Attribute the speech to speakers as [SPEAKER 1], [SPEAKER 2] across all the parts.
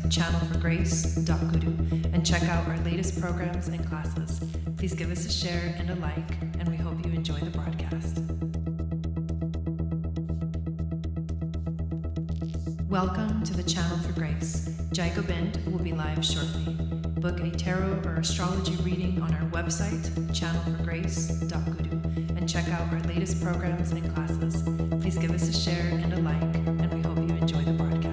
[SPEAKER 1] channelforgrace.guru, and check out our latest programs and classes. Please give us a share and a like, and we hope you enjoy the broadcast. Welcome to the Channel for Grace. Jai Gobind will be live shortly. Book a tarot or astrology reading on our website, channelforgrace.guru, and check out our latest programs and classes. Please give us a share and a like, and we hope you enjoy the broadcast.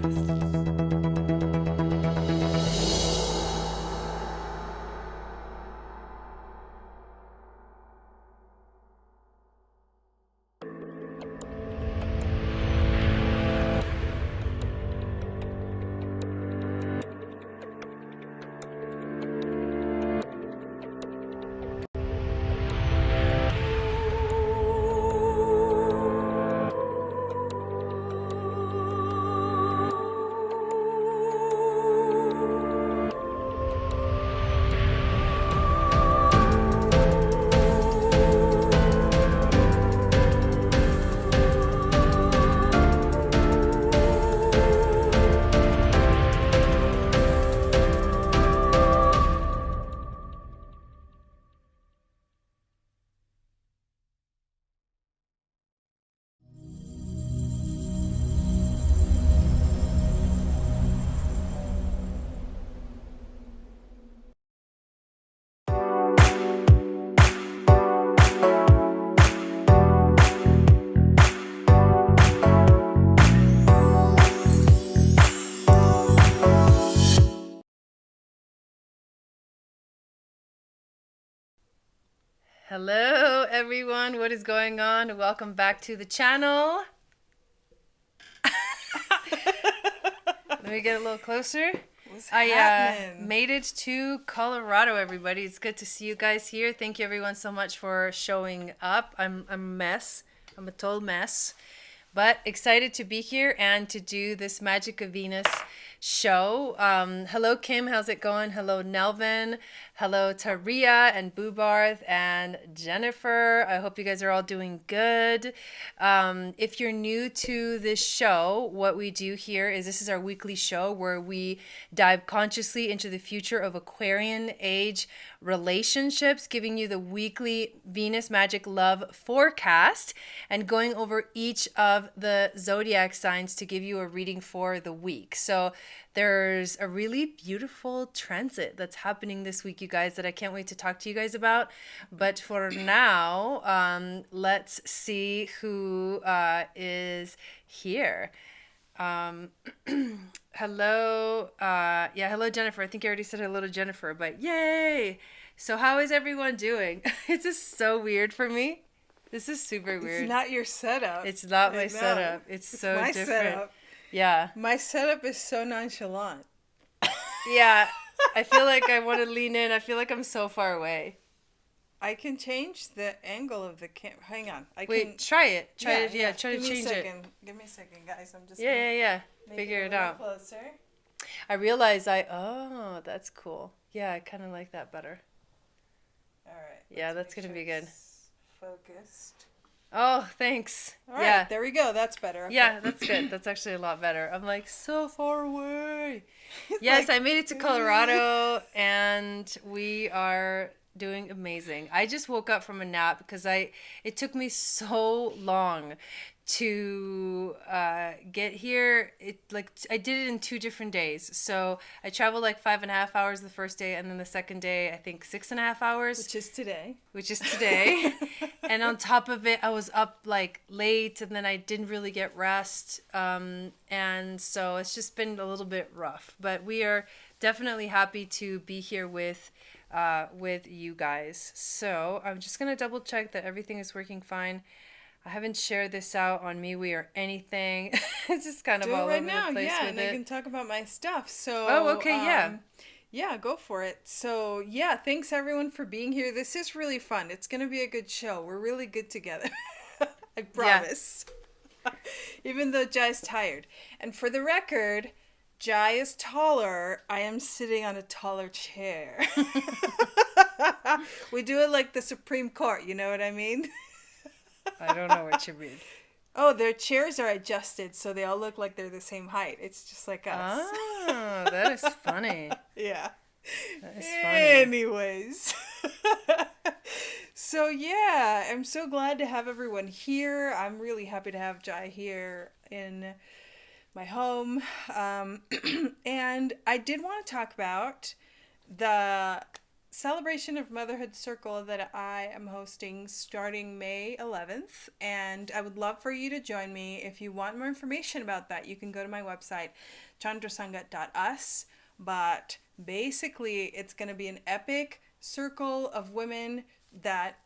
[SPEAKER 1] Hello everyone, what is going on? Welcome back to the channel. Let me get a little closer.
[SPEAKER 2] What's
[SPEAKER 1] I
[SPEAKER 2] happening?
[SPEAKER 1] made it to Colorado, everybody. It's good to see you guys here. Thank you everyone so much for showing up. I'm a mess. I'm a total mess. But excited to be here and to do this Magic of Venus show. Hello, Kim. How's it going? Hello, Nelvin. Hello, Taria and Boobarth and Jennifer. I hope you guys are all doing good. If you're new to this show, what we do here is this is our weekly show where we dive consciously into the future of Aquarian age relationships, giving you the weekly Venus Magic Love forecast and going over each of the zodiac signs to give you a reading for the week. So there's a really beautiful transit that's happening this week, you guys, that I can't wait to talk to you guys about. But for now, let's see who is here. Hello. Hello, Jennifer. I think I already said hello to Jennifer, but yay. So how is everyone doing? It's just so weird for me. This is super weird.
[SPEAKER 2] It's not your setup.
[SPEAKER 1] It's not my setup. It's so
[SPEAKER 2] my
[SPEAKER 1] different.
[SPEAKER 2] setup.
[SPEAKER 1] Yeah.
[SPEAKER 2] My setup is so nonchalant.
[SPEAKER 1] Yeah. I feel like I want to lean in. I feel like I'm so far away.
[SPEAKER 2] I can change the angle of the camera. Hang on.
[SPEAKER 1] Wait, try it. Try to change it.
[SPEAKER 2] Give me a second, guys. I'm just
[SPEAKER 1] Yeah.
[SPEAKER 2] make
[SPEAKER 1] Figure it
[SPEAKER 2] a little
[SPEAKER 1] out.
[SPEAKER 2] Closer.
[SPEAKER 1] I realize oh, that's cool. Yeah, I kind of like that better.
[SPEAKER 2] All right.
[SPEAKER 1] Yeah, that's going to be good.
[SPEAKER 2] Focused.
[SPEAKER 1] Oh, thanks.
[SPEAKER 2] All right,
[SPEAKER 1] yeah.
[SPEAKER 2] there we go. That's better. Okay.
[SPEAKER 1] Yeah, that's good. That's actually a lot better. I'm like so far away. Yes, I made it to Colorado and we are doing amazing. I just woke up from a nap because it took me so long to get here. I did it in 2 different days. So I traveled like 5.5 hours the first day, and then the second day I think 6.5 hours,
[SPEAKER 2] Which is today.
[SPEAKER 1] And on top of it I was up like late, and then I didn't really get rest, and so it's just been a little bit rough, but we are definitely happy to be here with you guys. So I'm just gonna double check that everything is working fine. I haven't shared this out on MeWe or anything. It's just kind of all over the place with
[SPEAKER 2] and
[SPEAKER 1] it.
[SPEAKER 2] I can talk about my stuff. So yeah, go for it. So yeah, thanks everyone for being here. This is really fun. It's gonna be a good show. We're really good together. I promise. Yeah. Even though Jai's tired. And for the record, Jai is taller. I am sitting on a taller chair. We do it like the Supreme Court, you know what I mean?
[SPEAKER 1] I don't know what you mean.
[SPEAKER 2] Oh, their chairs are adjusted so they all look like they're the same height. It's just like us.
[SPEAKER 1] Oh, that is funny.
[SPEAKER 2] Yeah.
[SPEAKER 1] That is funny.
[SPEAKER 2] Anyways. So yeah, I'm so glad to have everyone here. I'm really happy to have Jai here in my home. And I did want to talk about the celebration of motherhood circle that I am hosting starting May 11th, and I would love for you to join me. If you want more information about that, you can go to my website chandrasangat.us. But basically it's going to be an epic circle of women that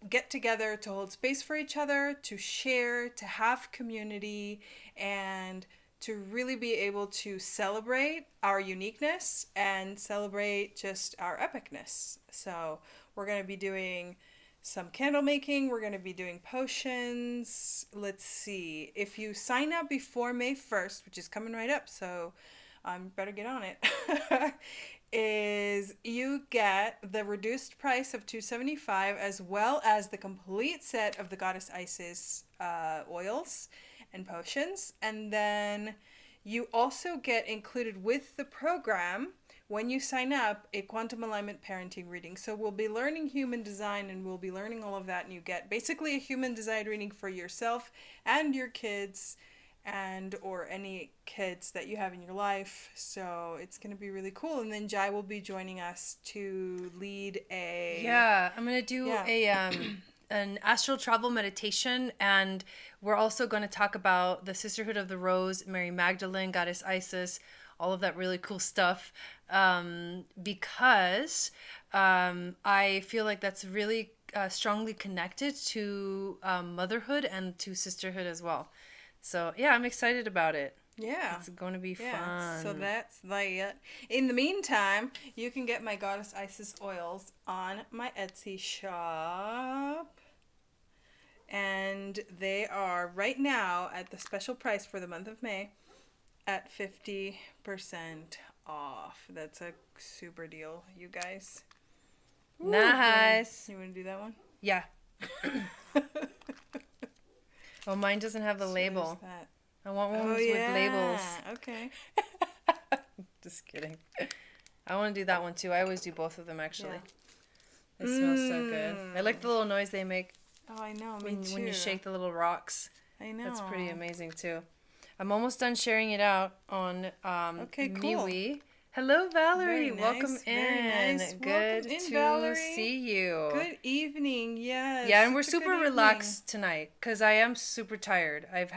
[SPEAKER 2] get together to hold space for each other, to share, to have community, and to really be able to celebrate our uniqueness and celebrate just our epicness. So we're going to be doing some candle making. We're going to be doing potions. Let's see. If you sign up before May 1st, which is coming right up, so better get on it, is you get the reduced price of $275 as well as the complete set of the Goddess Isis oils and potions. And then you also get included with the program, when you sign up, a quantum alignment parenting reading. So we'll be learning human design and we'll be learning all of that, and you get basically a human design reading for yourself and your kids, and or any kids that you have in your life. So it's going to be really cool. And then Jai will be joining us to lead
[SPEAKER 1] I'm going to do an astral travel meditation, and we're also going to talk about the Sisterhood of the Rose, Mary Magdalene, Goddess Isis, all of that really cool stuff, because I feel like that's really strongly connected to motherhood and to sisterhood as well. So yeah, I'm excited about it.
[SPEAKER 2] Yeah.
[SPEAKER 1] It's going to be fun.
[SPEAKER 2] So that's that. In the meantime, you can get my Goddess Isis oils on my Etsy shop. And they are right now at the special price for the month of May at 50% off. That's a super deal, you guys.
[SPEAKER 1] Nice.
[SPEAKER 2] You want to do that one?
[SPEAKER 1] Yeah. Oh, mine doesn't have the label. I want ones with labels.
[SPEAKER 2] Okay.
[SPEAKER 1] Just kidding. I want to do that one too. I always do both of them, actually. They smell so good. I like the little noise they make.
[SPEAKER 2] Oh, I know. Me too.
[SPEAKER 1] When you shake the little rocks.
[SPEAKER 2] I know.
[SPEAKER 1] That's pretty amazing too. I'm almost done sharing it out on
[SPEAKER 2] okay, cool.
[SPEAKER 1] MeWe. Hello, Valerie.
[SPEAKER 2] Nice,
[SPEAKER 1] welcome in.
[SPEAKER 2] Nice.
[SPEAKER 1] Good
[SPEAKER 2] welcome in,
[SPEAKER 1] to
[SPEAKER 2] Valerie.
[SPEAKER 1] See you.
[SPEAKER 2] Good evening. Yes.
[SPEAKER 1] Yeah, and we're super relaxed tonight because I am super tired. It's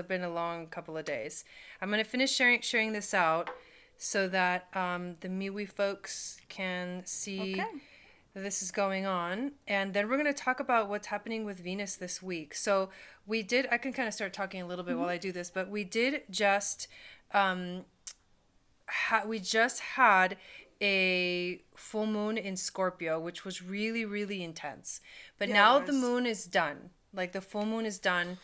[SPEAKER 1] been a long couple of days. I'm going to finish sharing this out so that the MeWe folks can see that this is going on. And then we're going to talk about what's happening with Venus this week. So I can kind of start talking a little bit while I do this, but we did just... we just had a full moon in Scorpio, which was really, really intense. But now the moon is done. Like the full moon is done.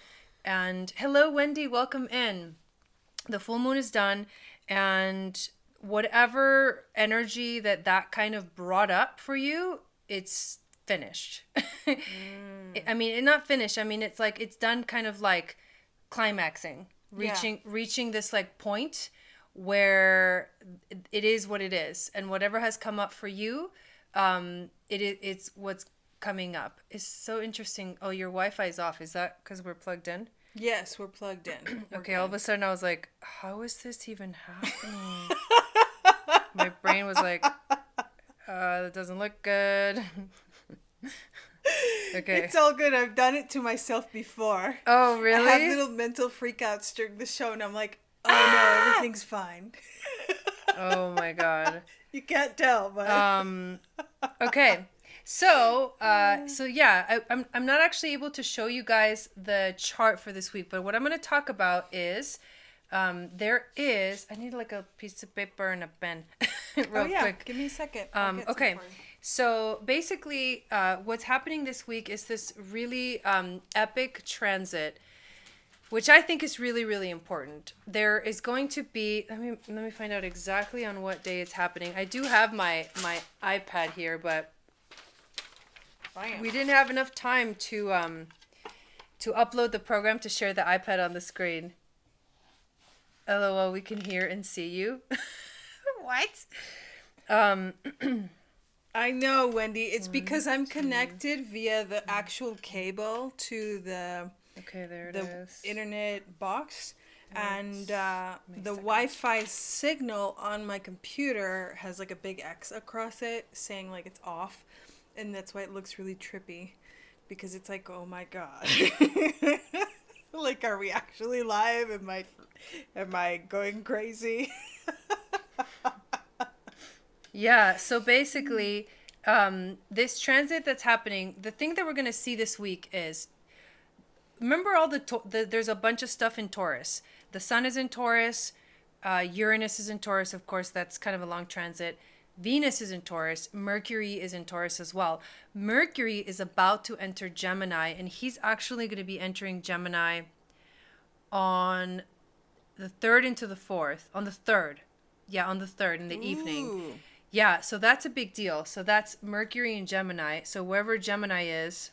[SPEAKER 1] And hello, Wendy, welcome in. The full moon is done. And whatever energy that kind of brought up for you, it's finished. I mean, not finished. I mean, it's like, it's done kind of like climaxing, reaching this like point where it is what it is, and whatever has come up for you, it's what's coming up. It's so interesting. Oh, your Wi-Fi is off. Is that because we're plugged in?
[SPEAKER 2] Yes, we're plugged in.
[SPEAKER 1] Okay, all of a sudden I was like, how is this even happening? My brain was like, that doesn't look good. Okay.
[SPEAKER 2] It's all good. I've done it to myself before.
[SPEAKER 1] Oh, really?
[SPEAKER 2] I have little mental freakouts during the show, and I'm like, oh no, everything's fine.
[SPEAKER 1] Oh my god.
[SPEAKER 2] You can't tell, but
[SPEAKER 1] okay. So yeah, I'm not actually able to show you guys the chart for this week, but what I'm going to talk about is I need like a piece of paper and a pen real quick.
[SPEAKER 2] Give me a second.
[SPEAKER 1] Okay. So basically what's happening this week is this really epic transit, which I think is really, really important. There is going to be, let me find out exactly on what day it's happening. I do have my iPad here, but we didn't have enough time to to upload the program to share the iPad on the screen. LOL, we can hear and see you. What?
[SPEAKER 2] I know, Wendy. It's because I'm connected via the actual cable to the internet box, and the Wi-Fi signal on my computer has like a big X across it, saying like it's off, and that's why it looks really trippy, because it's like, oh my god, like, are we actually live? Am I going crazy?
[SPEAKER 1] Yeah, so basically, this transit that's happening, the thing that we're going to see this week is, remember all there's a bunch of stuff in Taurus. The sun is in Taurus, Uranus is in Taurus, of course, that's kind of a long transit. Venus is in Taurus, Mercury is in Taurus as well. Mercury is about to enter Gemini, and he's actually going to be entering Gemini on the 3rd into the 4th, on the 3rd. Yeah, on the 3rd in the evening. Yeah, so that's a big deal. So that's Mercury and Gemini. So wherever Gemini is,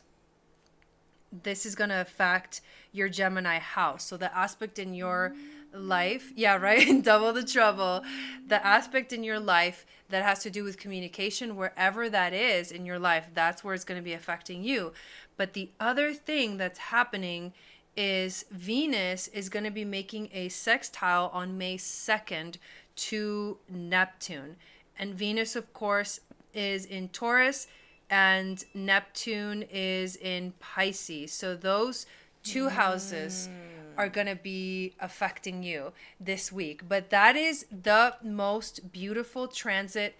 [SPEAKER 1] this is going to affect your Gemini house. So the aspect in your life, yeah, right? Double the trouble. The aspect in your life that has to do with communication, wherever that is in your life, that's where it's going to be affecting you. But the other thing that's happening is Venus is going to be making a sextile on May 2nd to Neptune. And Venus, of course, is in Taurus, and Neptune is in Pisces. So those two houses are going to be affecting you this week. But that is the most beautiful transit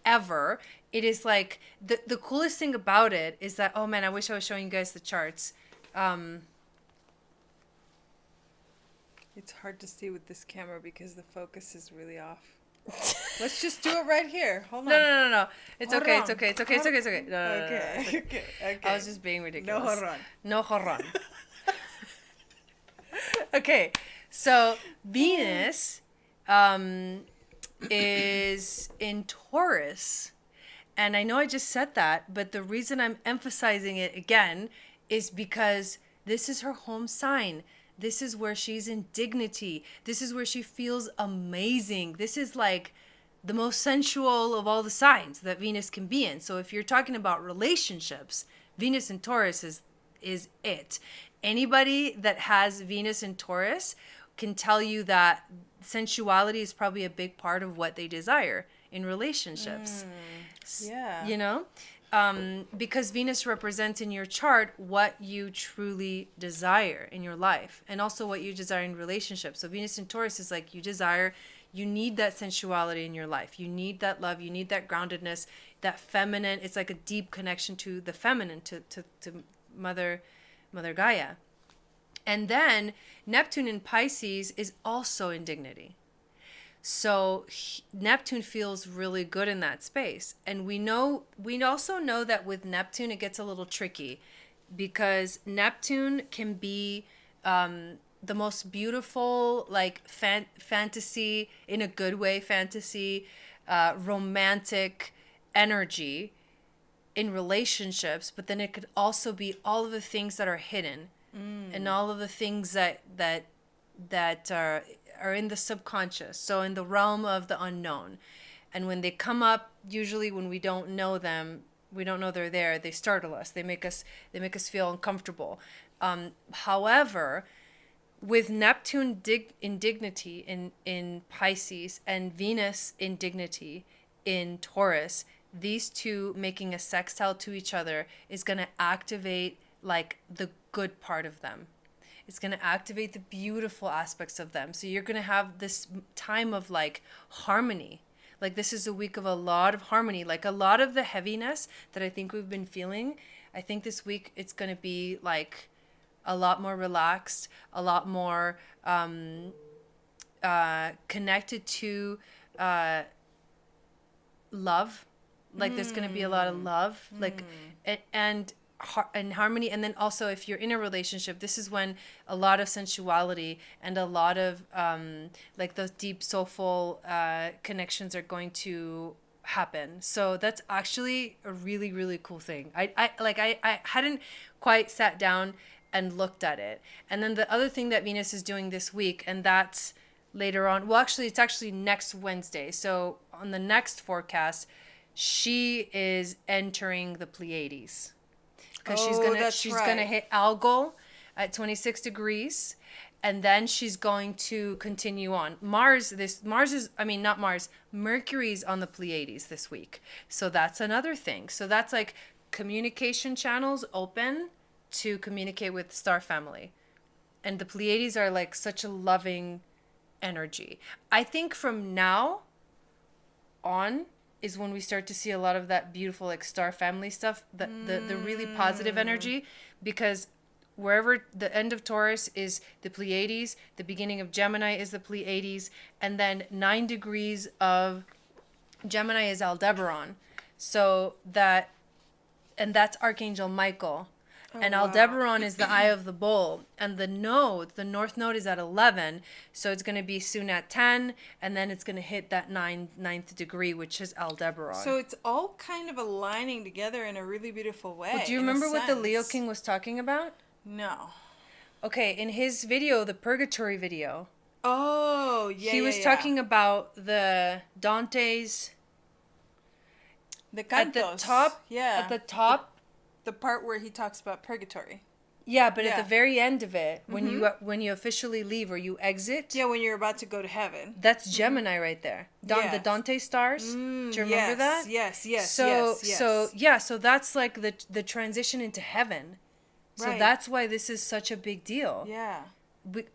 [SPEAKER 1] ever. It is like, the coolest thing about it is that, oh man, I wish I was showing you guys the charts.
[SPEAKER 2] It's hard to see with this camera because the focus is really off. Let's just do it right here. Hold on.
[SPEAKER 1] No. It's okay. No.
[SPEAKER 2] Okay.
[SPEAKER 1] I was just being ridiculous.
[SPEAKER 2] No horror.
[SPEAKER 1] Okay, so Venus is in Taurus. And I know I just said that, but the reason I'm emphasizing it again is because this is her home sign. This is where she's in dignity. This is where she feels amazing. This is like the most sensual of all the signs that Venus can be in. So if you're talking about relationships, Venus in Taurus is it. Anybody that has Venus in Taurus can tell you that sensuality is probably a big part of what they desire in relationships.
[SPEAKER 2] Yeah.
[SPEAKER 1] You know? Because Venus represents in your chart what you truly desire in your life, and also what you desire in relationships. So Venus in Taurus is like, you need that sensuality in your life. You need that love. You need that groundedness, that feminine. It's like a deep connection to the feminine, to Mother Gaia. And then Neptune in Pisces is also in dignity. So Neptune feels really good in that space. And we also know that with Neptune, it gets a little tricky, because Neptune can be the most beautiful, like fantasy, in a good way, fantasy, romantic energy in relationships. But then it could also be all of the things that are hidden and all of the things that are in the subconscious, so in the realm of the unknown. And when they come up, usually when we don't know them, we don't know they're there, they startle us, they make us feel uncomfortable. However, with Neptune in dignity in Pisces and Venus in dignity in Taurus, these two making a sextile to each other is going to activate like the good part of them. It's going to activate the beautiful aspects of them. So you're going to have this time of like harmony. Like this is a week of a lot of harmony. Like a lot of the heaviness that I think we've been feeling, I think this week it's going to be like a lot more relaxed, a lot more connected to love. Like there's going to be a lot of love, like and harmony. And then also, if you're in a relationship, this is when a lot of sensuality and a lot of like those deep soulful connections are going to happen. So that's actually a really, really cool thing. I hadn't quite sat down and looked at it. And then the other thing that Venus is doing this week, and that's later on, well, actually, it's actually next Wednesday. So on the next forecast, she is entering the Pleiades. Because she's gonna hit Algol at 26 degrees, and then she's going to continue on. Mercury's on the Pleiades this week. So that's another thing. So that's like communication channels open to communicate with the star family. And the Pleiades are like such a loving energy. I think from now on is when we start to see a lot of that beautiful like star family stuff, the really positive energy, because wherever the end of Taurus is the Pleiades, the beginning of Gemini is the Pleiades, and then 9 degrees of Gemini is Aldebaran. So that's Archangel Michael. And Aldebaran is the eye of the bull. And the north node is at 11. So it's going to be soon at 10. And then it's going to hit that ninth degree, which is Aldebaran.
[SPEAKER 2] So it's all kind of aligning together in a really beautiful way.
[SPEAKER 1] Well, do you remember what the Leo King was talking about?
[SPEAKER 2] No.
[SPEAKER 1] Okay, in his video, the Purgatory video.
[SPEAKER 2] Oh, yeah,
[SPEAKER 1] he was talking about the Dante's...
[SPEAKER 2] The cantos.
[SPEAKER 1] At the top.
[SPEAKER 2] Yeah.
[SPEAKER 1] At the top.
[SPEAKER 2] The part where he talks about purgatory.
[SPEAKER 1] Yeah, but at the very end of it, when you officially leave or you exit.
[SPEAKER 2] Yeah, when you're about to go to heaven.
[SPEAKER 1] That's Gemini right there. The Dante stars. Do you remember that?
[SPEAKER 2] Yes.
[SPEAKER 1] So that's like the transition into heaven. So that's why this is such a big deal.
[SPEAKER 2] Yeah.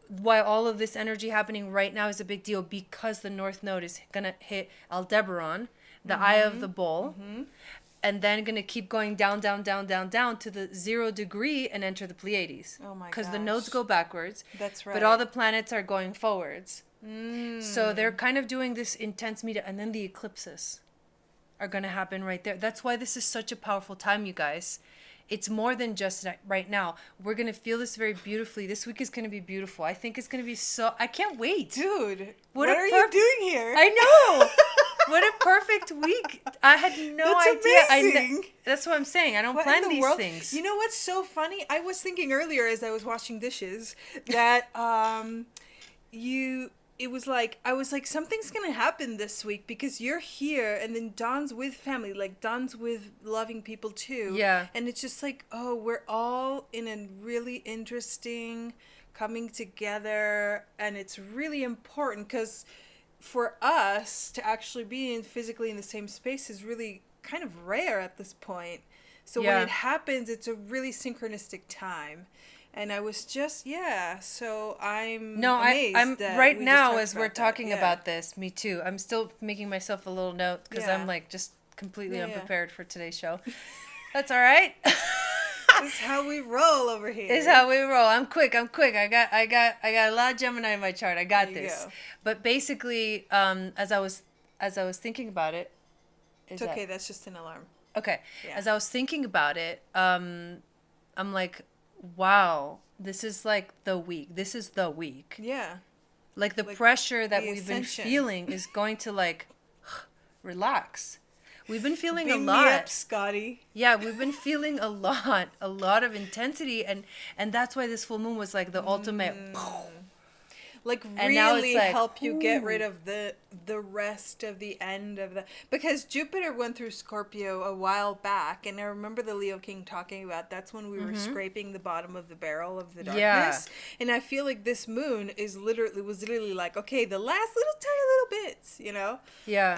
[SPEAKER 1] Why all of this energy happening right now is a big deal, because the North Node is going to hit Aldebaran, the eye of the bull. And then going to keep going down to the 0 degree and enter the Pleiades.
[SPEAKER 2] Oh my gosh.
[SPEAKER 1] Because the nodes go backwards.
[SPEAKER 2] That's right.
[SPEAKER 1] But all the planets are going forwards. So they're kind of doing this intense meetup. And then the eclipses are going to happen right there. That's why this is such a powerful time, you guys. It's more than just right now. We're going to feel this very beautifully. This week is going to be beautiful. I think it's going to be so... I can't wait.
[SPEAKER 2] Dude, what are you doing here?
[SPEAKER 1] I know. What a perfect week. I had no idea.
[SPEAKER 2] Amazing.
[SPEAKER 1] That's what I'm saying. I don't plan these things.
[SPEAKER 2] You know what's so funny? I was thinking earlier as I was washing dishes that it was like, I was like, something's going to happen this week because you're here, and then Dawn's with family, like Dawn's with loving people too.
[SPEAKER 1] Yeah.
[SPEAKER 2] And it's just like, oh, we're all in a really interesting coming together, and it's really important because for us to actually be physically in the same space is really kind of rare at this point. So when it happens, it's a really synchronistic time. And I was just, so I'm amazed.
[SPEAKER 1] I'm
[SPEAKER 2] that
[SPEAKER 1] right
[SPEAKER 2] we
[SPEAKER 1] now
[SPEAKER 2] just
[SPEAKER 1] as we're talking about this, me too. I'm still making myself a little note because I'm like just completely unprepared for today's show. That's all right.
[SPEAKER 2] This is how we roll over here.
[SPEAKER 1] This is how we roll. I'm quick. I got a lot of Gemini in my chart. I got this. Go. But basically, as I was thinking about it,
[SPEAKER 2] it's okay. That's just an alarm.
[SPEAKER 1] Okay. Yeah. As I was thinking about it, I'm like, wow, this is like the week. This is the week.
[SPEAKER 2] Yeah.
[SPEAKER 1] Like the pressure that we've been feeling is going to like relax. We've been feeling a lot.
[SPEAKER 2] Me up, Scotty.
[SPEAKER 1] Yeah, we've been feeling a lot of intensity, and that's why this full moon was like the ultimate.
[SPEAKER 2] Like really help you get rid of the rest of the end of the, because Jupiter went through Scorpio a while back, and I remember the Leo King talking about that's when we were scraping the bottom of the barrel of the darkness. And I feel like this moon was literally like, okay, the last tiny little bits,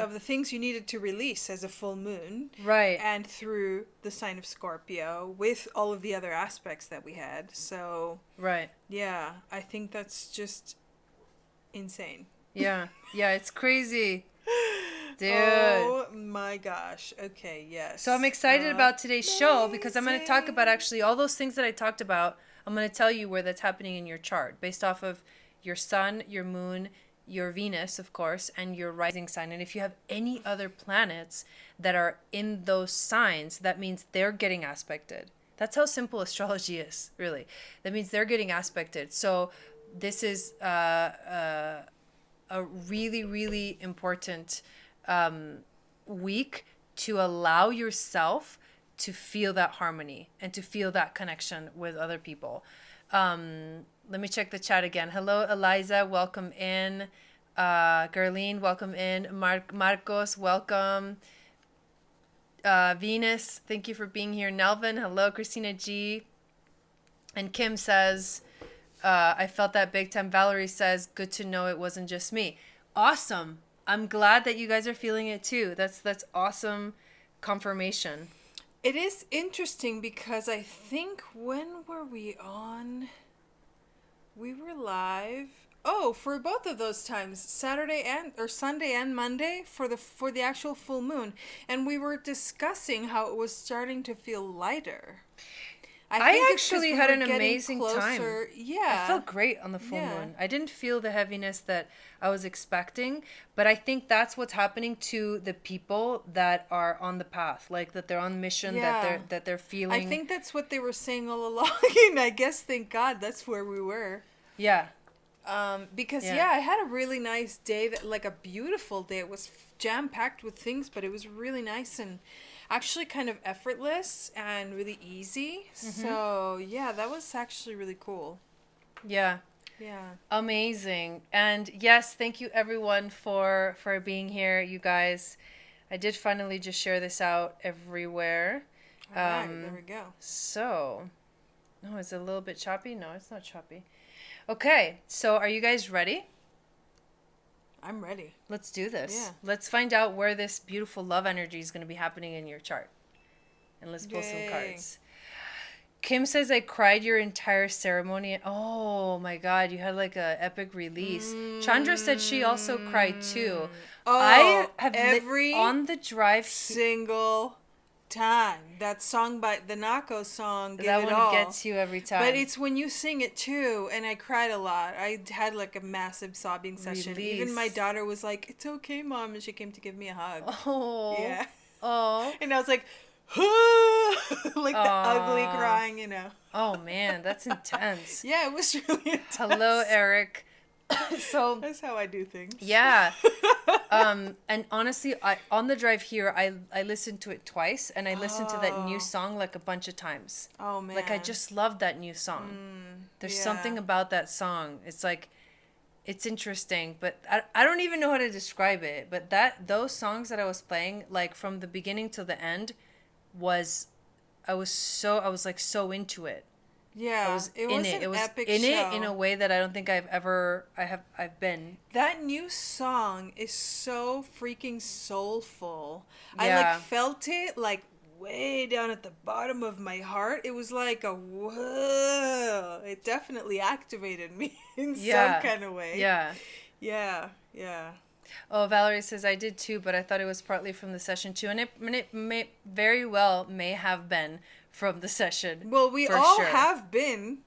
[SPEAKER 2] of the things you needed to release as a full moon,
[SPEAKER 1] right? And
[SPEAKER 2] through the sign of Scorpio with all of the other aspects that we had. So
[SPEAKER 1] right,
[SPEAKER 2] yeah, I think that's just insane.
[SPEAKER 1] Yeah, it's crazy, dude.
[SPEAKER 2] Oh my gosh. Okay, yes.
[SPEAKER 1] So I'm excited about today's show because I'm going to talk about actually all those things that I talked about. I'm going to tell you where that's happening in your chart based off of your sun, your moon, your Venus, of course, and your rising sign. And if you have any other planets that are in those signs, that means they're getting aspected. That's how simple astrology is, really. That means they're getting aspected. So this is a really, really important week to allow yourself to feel that harmony and to feel that connection with other people. Let me check the chat again. Hello, Eliza. Welcome in. Gerline, welcome in. Marcos, welcome. Venus, thank you for being here. Nelvin, hello. Christina G. And Kim says, I felt that big time. Valerie says, good to know it wasn't just me. Awesome. I'm glad that you guys are feeling it too. That's awesome confirmation.
[SPEAKER 2] It is interesting because I think, when were we on? We were live. Oh, for both of those times, Sunday and Monday for the actual full moon, and we were discussing how it was starting to feel lighter.
[SPEAKER 1] I actually had an amazing time.
[SPEAKER 2] Yeah.
[SPEAKER 1] I felt great on the full moon. I didn't feel the heaviness that I was expecting, but I think that's what's happening to the people that are on the path, like that they're on mission, that they're feeling.
[SPEAKER 2] I think that's what they were saying all along, and I guess, thank God, that's where we were.
[SPEAKER 1] Yeah.
[SPEAKER 2] Because I had a really nice day, like a beautiful day. It was jam-packed with things, but it was really nice and actually kind of effortless and really easy. Mm-hmm. So yeah, that was actually really cool.
[SPEAKER 1] Yeah. Amazing. And yes, thank you everyone for being here, you guys. I did finally just share this out everywhere.
[SPEAKER 2] All right, there we go.
[SPEAKER 1] So, is it a little bit choppy? No, it's not choppy. Okay, so are you guys ready?
[SPEAKER 2] I'm ready.
[SPEAKER 1] Let's do this.
[SPEAKER 2] Yeah.
[SPEAKER 1] Let's find out where this beautiful love energy is going to be happening in your chart. And let's pull some cards. Kim says, I cried your entire ceremony. Oh my God, you had like a epic release. Chandra said she also cried too.
[SPEAKER 2] Oh,
[SPEAKER 1] I have
[SPEAKER 2] on
[SPEAKER 1] the drive
[SPEAKER 2] single time. That song by the Nako song, Give
[SPEAKER 1] that
[SPEAKER 2] It
[SPEAKER 1] one
[SPEAKER 2] All.
[SPEAKER 1] Gets you every time.
[SPEAKER 2] But it's when you sing it too, and I cried a lot. I had like a massive sobbing session.
[SPEAKER 1] Release.
[SPEAKER 2] Even my daughter was like, "It's okay, Mom," and she came to give me a hug.
[SPEAKER 1] Oh.
[SPEAKER 2] Yeah.
[SPEAKER 1] Oh.
[SPEAKER 2] And I was like, like the ugly crying,
[SPEAKER 1] Oh man, that's intense.
[SPEAKER 2] Yeah, it was really intense.
[SPEAKER 1] Hello, Eric. So
[SPEAKER 2] that's how I do things.
[SPEAKER 1] Yeah. And honestly, on the drive here, I listened to it twice, and I listened to that new song like a bunch of times.
[SPEAKER 2] Oh man.
[SPEAKER 1] Like I just love that new song. There's something about that song. It's like, it's interesting, but I don't even know how to describe it. But those songs that I was playing, like from the beginning to the end, I was so into it.
[SPEAKER 2] Yeah,
[SPEAKER 1] it was
[SPEAKER 2] epic
[SPEAKER 1] in
[SPEAKER 2] show.
[SPEAKER 1] it in a way that I don't think I've been.
[SPEAKER 2] That new song is so freaking soulful.
[SPEAKER 1] Yeah.
[SPEAKER 2] I like felt it like way down at the bottom of my heart. It was like a whoa. It definitely activated me in some kind of way.
[SPEAKER 1] Yeah.
[SPEAKER 2] Yeah.
[SPEAKER 1] Oh, Valerie says, I did too, but I thought it was partly from the session too. And it may very well may have been from the session.
[SPEAKER 2] Well, we all have been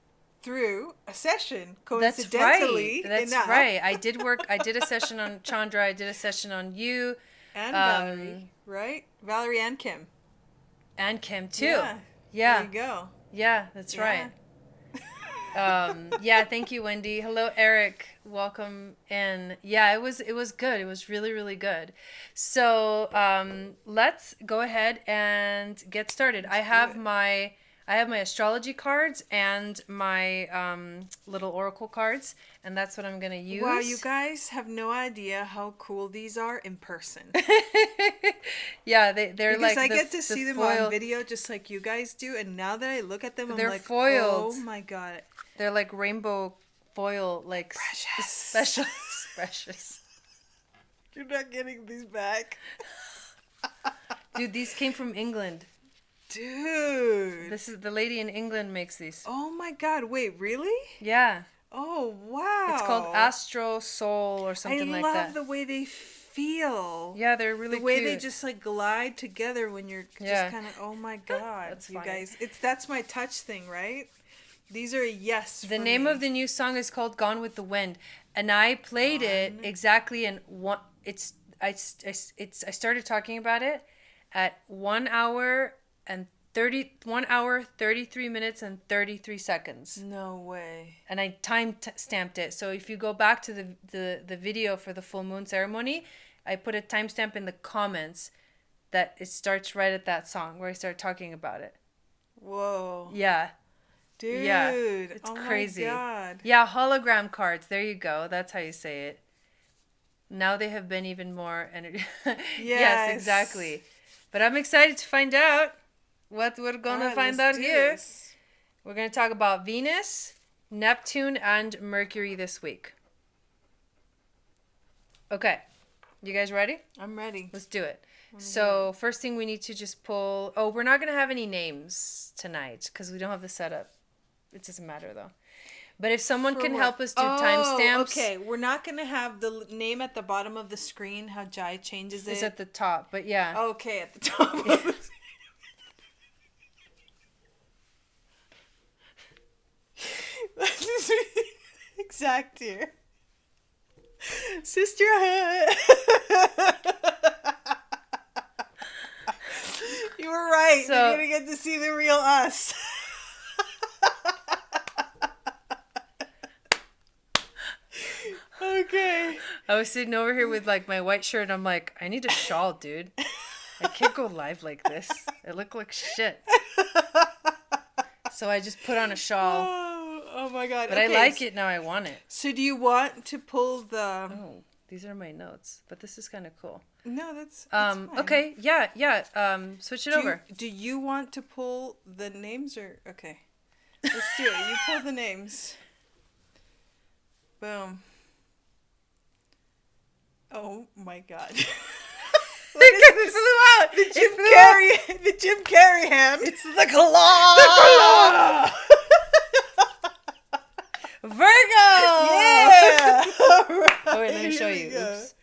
[SPEAKER 2] through a session, coincidentally.
[SPEAKER 1] That's right. I did a session on Chandra. I did a session on you.
[SPEAKER 2] And Valerie, right? Valerie and Kim.
[SPEAKER 1] And Kim too.
[SPEAKER 2] Yeah. There you go.
[SPEAKER 1] Yeah, that's right. Thank you, Wendy. Hello, Eric. Welcome in. Yeah, it was good. It was really, really good. So let's go ahead and get started. I have my astrology cards and my little oracle cards, and that's what I'm gonna use.
[SPEAKER 2] Wow, you guys have no idea how cool these are in person.
[SPEAKER 1] Yeah, they're
[SPEAKER 2] because
[SPEAKER 1] like
[SPEAKER 2] I get to see them on video just like you guys do, and now that I look at them, I'm like,
[SPEAKER 1] foiled.
[SPEAKER 2] Oh my God.
[SPEAKER 1] They're like rainbow foil, like special, precious.
[SPEAKER 2] You're not getting these back.
[SPEAKER 1] Dude, these came from England.
[SPEAKER 2] Dude.
[SPEAKER 1] This is the lady in England makes these.
[SPEAKER 2] Oh my God. Wait, really?
[SPEAKER 1] Yeah.
[SPEAKER 2] Oh, wow.
[SPEAKER 1] It's called Astro Soul or something like that.
[SPEAKER 2] I love the way they feel.
[SPEAKER 1] Yeah, they're really cute.
[SPEAKER 2] The way they just like glide together when you're just kind of, oh my God.
[SPEAKER 1] That's
[SPEAKER 2] you
[SPEAKER 1] funny.
[SPEAKER 2] guys. That's my touch thing, right? These are a yes.
[SPEAKER 1] The name of the new song is called Gone with the Wind. And I played it exactly in one. I started talking about it at 1 hour 33 minutes and 33 seconds.
[SPEAKER 2] No way.
[SPEAKER 1] And I stamped it. So if you go back to the video for the full moon ceremony, I put a timestamp in the comments that it starts right at that song where I start talking about it.
[SPEAKER 2] Whoa.
[SPEAKER 1] Yeah.
[SPEAKER 2] Dude.
[SPEAKER 1] Yeah. It's crazy.
[SPEAKER 2] My God.
[SPEAKER 1] Yeah, hologram cards. There you go. That's how you say it. Now they have been even more energy. Yes, exactly. But I'm excited to find out what we're going to find out here. This. We're going to talk about Venus, Neptune, and Mercury this week. Okay. You guys ready?
[SPEAKER 2] I'm ready.
[SPEAKER 1] Let's do it. So first thing we need to just pull... Oh, we're not going to have any names tonight because we don't have the setup. It doesn't matter, though. But if someone can help us do timestamps...
[SPEAKER 2] Okay. We're not going to have the name at the bottom of the screen, how Jai changes it.
[SPEAKER 1] It's at the top, but yeah.
[SPEAKER 2] Okay, at the top of the screen. That's exact here. Sisterhood. You were right. So, you're going to get to see the real us. Okay.
[SPEAKER 1] I was sitting over here with like my white shirt and I'm like, I need a shawl, dude. I can't go live like this. I look like shit. So I just put on a shawl.
[SPEAKER 2] Oh my God.
[SPEAKER 1] But okay, I like it now. I want it.
[SPEAKER 2] So do you want to pull the...
[SPEAKER 1] Oh, these are my notes. But this is kind of cool.
[SPEAKER 2] No, that's
[SPEAKER 1] fine. Okay. Yeah. Switch it over.
[SPEAKER 2] Do you want to pull the names or... Okay. Let's do it. You pull the names. Boom. Oh my God.
[SPEAKER 1] It flew out.
[SPEAKER 2] The Jim Carrey hand.
[SPEAKER 1] It's the claw. The claw. Virgo.
[SPEAKER 2] Yeah.
[SPEAKER 1] Right. Oh wait, let me show you. Oops.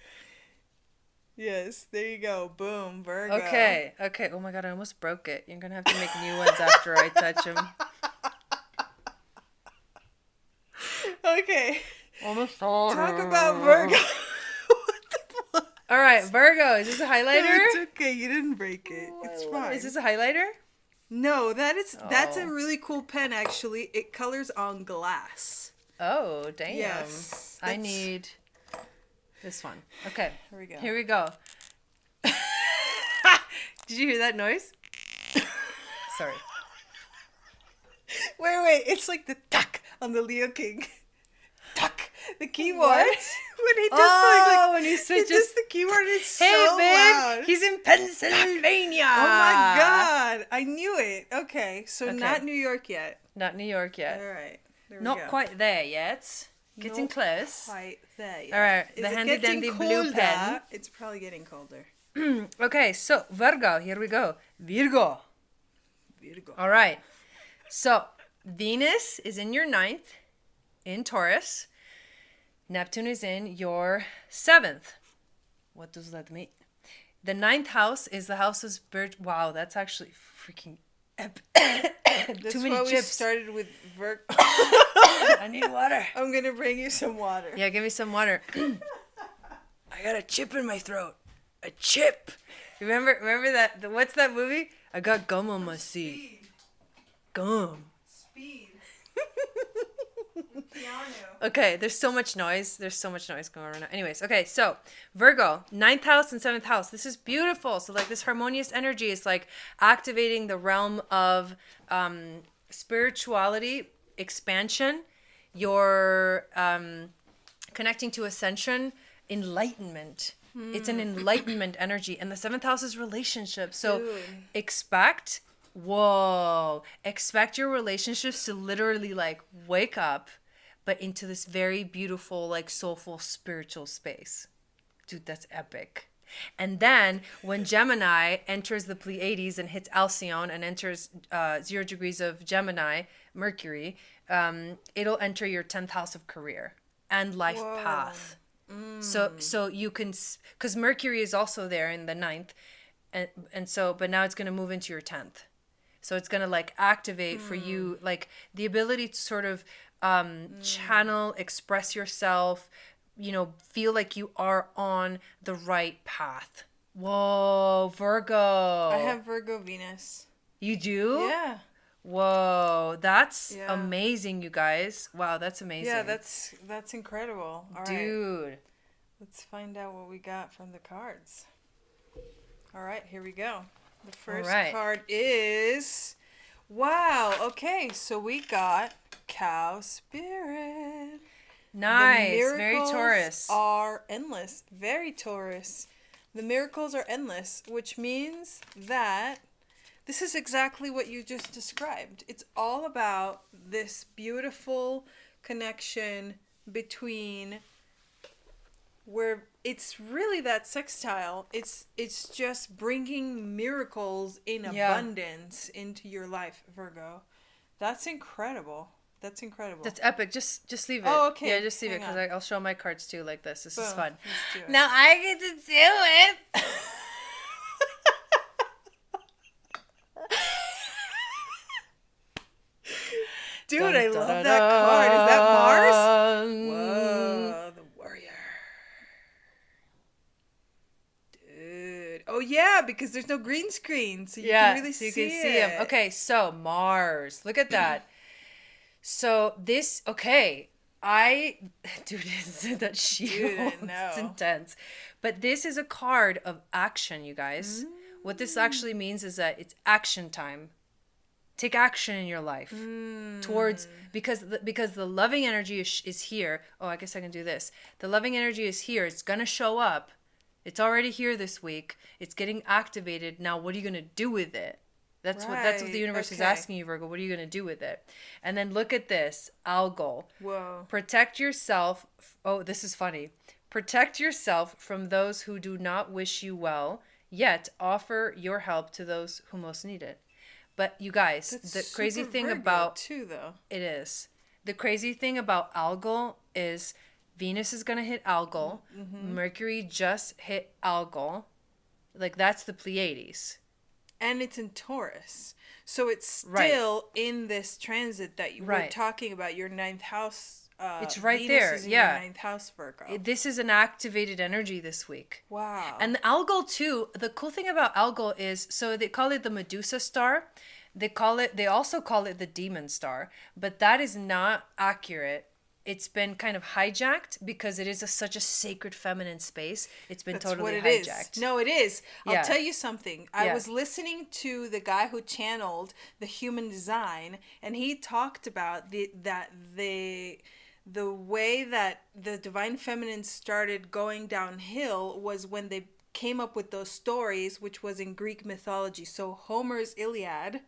[SPEAKER 2] Yes, there you go. Boom, Virgo.
[SPEAKER 1] Okay. Oh my God, I almost broke it. You're gonna have to make new ones after I touch them.
[SPEAKER 2] Okay.
[SPEAKER 1] Almost
[SPEAKER 2] talk about Virgo.
[SPEAKER 1] All right, Virgo. Is this a highlighter?
[SPEAKER 2] No, it's okay. You didn't break it. It's fine.
[SPEAKER 1] Is this a highlighter?
[SPEAKER 2] No, that's a really cool pen. Actually, it colors on glass.
[SPEAKER 1] Oh, damn.
[SPEAKER 2] Yes.
[SPEAKER 1] I need this one. Okay.
[SPEAKER 2] Here we
[SPEAKER 1] go. Did you hear that noise? Sorry.
[SPEAKER 2] Wait. It's like the tuck on the Leo King. Tuck. The keyboard.
[SPEAKER 1] What?
[SPEAKER 2] When he does
[SPEAKER 1] when he switches
[SPEAKER 2] the keyboard, it's
[SPEAKER 1] hey,
[SPEAKER 2] so
[SPEAKER 1] babe,
[SPEAKER 2] loud.
[SPEAKER 1] He's in Pennsylvania.
[SPEAKER 2] Oh my God. I knew it. Okay. So not New York yet.
[SPEAKER 1] Not New York yet.
[SPEAKER 2] All right.
[SPEAKER 1] Not quite there yet. Getting close.
[SPEAKER 2] Quite there yet.
[SPEAKER 1] All right. The handy dandy blue pen.
[SPEAKER 2] It's probably getting colder.
[SPEAKER 1] Okay. So Virgo. Here we go. Virgo. All right. So Venus is in your 9th in Taurus. Neptune is in your 7th. What does that mean? The 9th house is the house of spirit. Wow, that's actually freaking epic.
[SPEAKER 2] That's
[SPEAKER 1] too many
[SPEAKER 2] why
[SPEAKER 1] chips.
[SPEAKER 2] We started with Virgo.
[SPEAKER 1] I need water.
[SPEAKER 2] I'm gonna bring you some water.
[SPEAKER 1] Yeah, give me some water. I got a chip in my throat. A chip. Remember that? What's that movie? I got gum on my seat. Gum.
[SPEAKER 2] Speed.
[SPEAKER 1] Okay, there's so much noise. going on right now. Anyways, okay, so Virgo, 9th house and 7th house. This is beautiful. So like this harmonious energy is like activating the realm of spirituality, expansion, your connecting to ascension, enlightenment. It's an enlightenment energy. And the 7th house is relationships. So expect your relationships to literally like wake up, but into this very beautiful, like soulful, spiritual space. Dude, that's epic. And then when Gemini enters the Pleiades and hits Alcyone and enters 0 degrees of Gemini, Mercury, it'll enter your 10th house of career and life path. So you can, because Mercury is also there in the 9th, and so, but now it's going to move into your 10th. So it's going to like activate for you, like the ability to sort of channel, express yourself, feel like you are on the right path. Whoa, Virgo.
[SPEAKER 2] I have Virgo Venus.
[SPEAKER 1] You do?
[SPEAKER 2] Yeah.
[SPEAKER 1] Whoa, that's amazing, you guys. Wow, that's amazing.
[SPEAKER 2] Yeah, that's incredible. All
[SPEAKER 1] Dude.
[SPEAKER 2] right. Let's find out what we got from the cards. All right, here we go. The first card is... Wow, okay, so we got Cow Spirit.
[SPEAKER 1] Nice, very Taurus.
[SPEAKER 2] The miracles are endless, very Taurus. The miracles are endless, which means that this is exactly what you just described. It's all about this beautiful connection between where it's really that sextile. It's just bringing miracles in abundance into your life, Virgo. That's incredible. That's incredible.
[SPEAKER 1] That's epic. Just leave it.
[SPEAKER 2] Oh, okay.
[SPEAKER 1] Yeah, just leave it because I'll show my cards too like this. This is fun.
[SPEAKER 2] Let's do it.
[SPEAKER 1] Now I get to do it.
[SPEAKER 2] Dude, I love that card. Is that Mars? Whoa, the warrior. Dude. Oh, yeah, because there's no green screen, so you can really see him.
[SPEAKER 1] Okay, so Mars. Look at that. So this, okay, dude, that shield, it's intense. But this is a card of action, you guys. What this actually means is that it's action time. Take action in your life towards, because the loving energy is here. Oh, I guess I can do this. The loving energy is here. It's going to show up. It's already here this week. It's getting activated. Now, what are you going to do with it? That's what the universe is asking you, Virgo. What are you going to do with it? And then look at this, algal.
[SPEAKER 2] Whoa.
[SPEAKER 1] Protect yourself. Oh, this is funny. Protect yourself from those who do not wish you well, yet offer your help to those who most need it. But you guys, the crazy thing
[SPEAKER 2] Virgo
[SPEAKER 1] about
[SPEAKER 2] too, though.
[SPEAKER 1] It is. The crazy thing about algal is Venus is going to hit algal. Mercury just hit algal. Like that's the Pleiades.
[SPEAKER 2] And it's in Taurus. So it's still in this transit that you were talking about, your 9th house.
[SPEAKER 1] It's right
[SPEAKER 2] Venus
[SPEAKER 1] there.
[SPEAKER 2] Is in your 9th house, Virgo.
[SPEAKER 1] This is an activated energy this week.
[SPEAKER 2] Wow.
[SPEAKER 1] And the algal too, the cool thing about algal is, so they call it the Medusa star. They also call it the demon star, but that is not accurate. It's been kind of hijacked because it is such a sacred feminine space. It's been totally hijacked.
[SPEAKER 2] No, it is. I'll tell you something. I was listening to the guy who channeled the human design, and he talked about the way that the divine feminine started going downhill was when they came up with those stories, which was in Greek mythology. So Homer's Iliad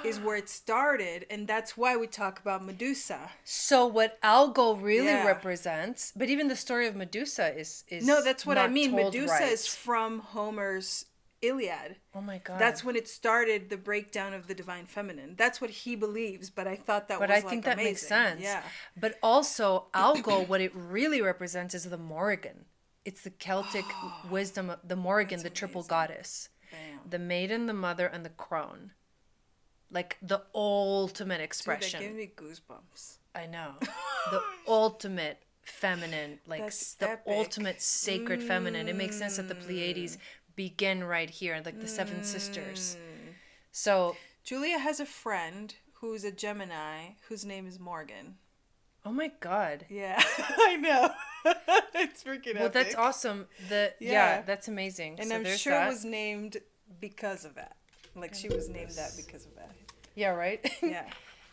[SPEAKER 2] is where it started, and that's why we talk about Medusa.
[SPEAKER 1] So what algal really represents, but even the story of Medusa is
[SPEAKER 2] no, that's what I mean.
[SPEAKER 1] Medusa
[SPEAKER 2] is from Homer's Iliad.
[SPEAKER 1] Oh my God.
[SPEAKER 2] That's when it started, the breakdown of the divine feminine. That's what he believes, but I thought that
[SPEAKER 1] but
[SPEAKER 2] was
[SPEAKER 1] I think that
[SPEAKER 2] amazing.
[SPEAKER 1] Makes sense.
[SPEAKER 2] Yeah.
[SPEAKER 1] But also algal, what it really represents is the Morrigan. It's the Celtic wisdom, the Morrigan, the triple goddess.
[SPEAKER 2] Bam.
[SPEAKER 1] The maiden, the mother, and the crone. Like the ultimate expression.
[SPEAKER 2] Dude, that gave me goosebumps.
[SPEAKER 1] I know. The ultimate feminine, like
[SPEAKER 2] That's
[SPEAKER 1] the
[SPEAKER 2] epic.
[SPEAKER 1] Ultimate sacred feminine. It makes sense that the Pleiades begin right here, like the Seven Sisters. So
[SPEAKER 2] Julia has a friend who's a Gemini whose name is Morgan.
[SPEAKER 1] Oh my God.
[SPEAKER 2] Yeah, I know. It's freaking epic.
[SPEAKER 1] Well, that's awesome. That's amazing.
[SPEAKER 2] And
[SPEAKER 1] so
[SPEAKER 2] I'm sure it was named because of that. Like she was named that because of that.
[SPEAKER 1] Yeah, right?
[SPEAKER 2] Yeah.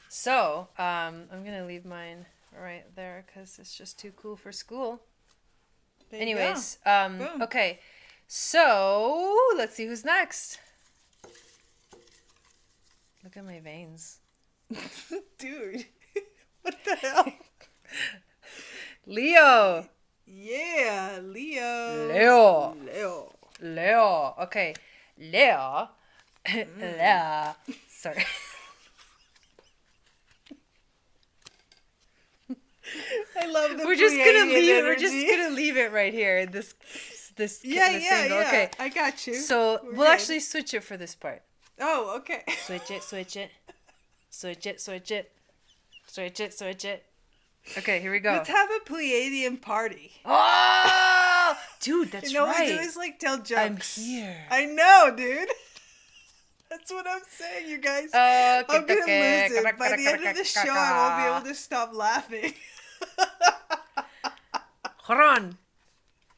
[SPEAKER 1] So, I'm going to leave mine right there because it's just too cool for school. Anyways, okay. So, let's see who's next. Look at my veins.
[SPEAKER 2] Dude, what the hell?
[SPEAKER 1] Leo.
[SPEAKER 2] Yeah, Leo.
[SPEAKER 1] Okay. Leo. Leo. Sorry.
[SPEAKER 2] I love the
[SPEAKER 1] We're just gonna leave it right here. This angle. Okay.
[SPEAKER 2] I got you.
[SPEAKER 1] So we'll actually switch it for this part.
[SPEAKER 2] Oh, okay.
[SPEAKER 1] Switch it. Okay, here we go.
[SPEAKER 2] Let's have a Pleiadian party.
[SPEAKER 1] Oh, dude, that's right.
[SPEAKER 2] You know what we do is like tell jokes.
[SPEAKER 1] I'm here.
[SPEAKER 2] I know, dude. That's what I'm saying, you guys. I'm gonna lose it. By the end of the show, I won't be able to stop laughing.
[SPEAKER 1] Hold on.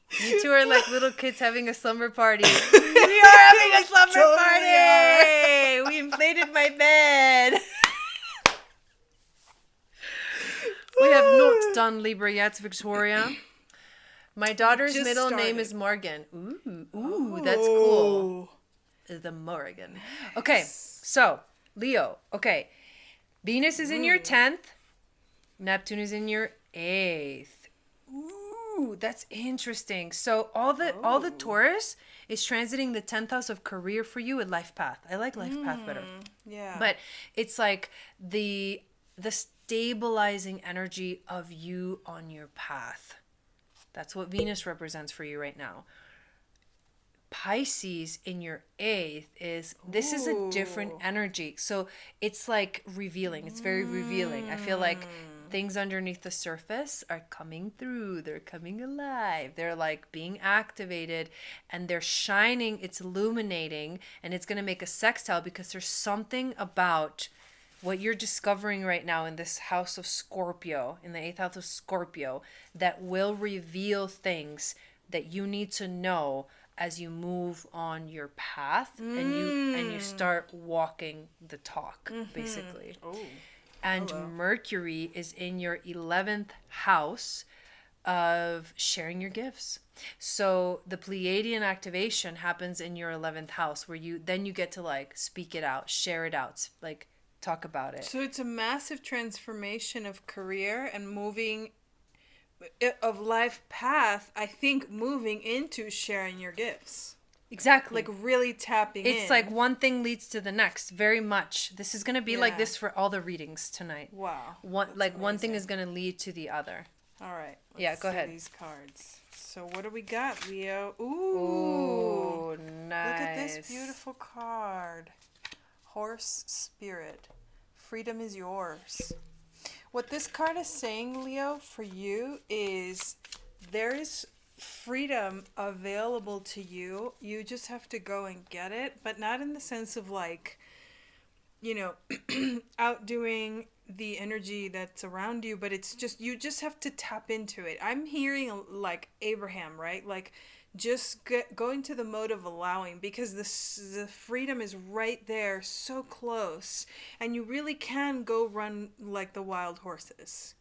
[SPEAKER 1] You two are like little kids having a slumber party. We are having a slumber party! We inflated my bed. We have not done Libra yet, Victoria. My daughter's middle name is Morgan. Ooh, that's cool. The Morgan. Okay, so Leo. Okay, Venus is in your 10th. Neptune is in your 8th. Ooh, that's interesting. So all the Taurus is transiting the 10th house of career for you and life path. I like life path better.
[SPEAKER 2] Yeah.
[SPEAKER 1] But it's like the stabilizing energy of you on your path. That's what Venus represents for you right now. Pisces in your 8th is a different energy. So it's like revealing. It's very revealing. I feel like things underneath the surface are coming through. They're coming alive. They're like being activated and they're shining. It's illuminating and it's going to make a sextile because there's something about what you're discovering right now in this house of Scorpio, in the 8th house of Scorpio, that will reveal things that you need to know as you move on your path and you start walking the talk, basically. And Mercury is in your 11th house of sharing your gifts. So the Pleiadian activation happens in your 11th house where you get to like speak it out, share it out, like talk about it.
[SPEAKER 2] So it's a massive transformation of career and moving of life path, I think, moving into sharing your gifts.
[SPEAKER 1] Exactly.
[SPEAKER 2] Like really tapping in.
[SPEAKER 1] It's like one thing leads to the next, very much. This is going to be like this for all the readings tonight.
[SPEAKER 2] Wow.
[SPEAKER 1] One thing is going to lead to the other.
[SPEAKER 2] All right.
[SPEAKER 1] Let's go ahead.
[SPEAKER 2] These cards. So what do we got, Leo? Ooh,
[SPEAKER 1] nice.
[SPEAKER 2] Look at this beautiful card. Horse Spirit. Freedom is yours. What this card is saying, Leo, for you is there is freedom available to you. You just have to go and get it, but not in the sense of like, you know, outdoing the energy that's around you, but it's just, you just have to tap into it. I'm hearing like Abraham, right? Like just go into the mode of allowing, because the freedom is right there, so close, and you really can go run like the wild horses.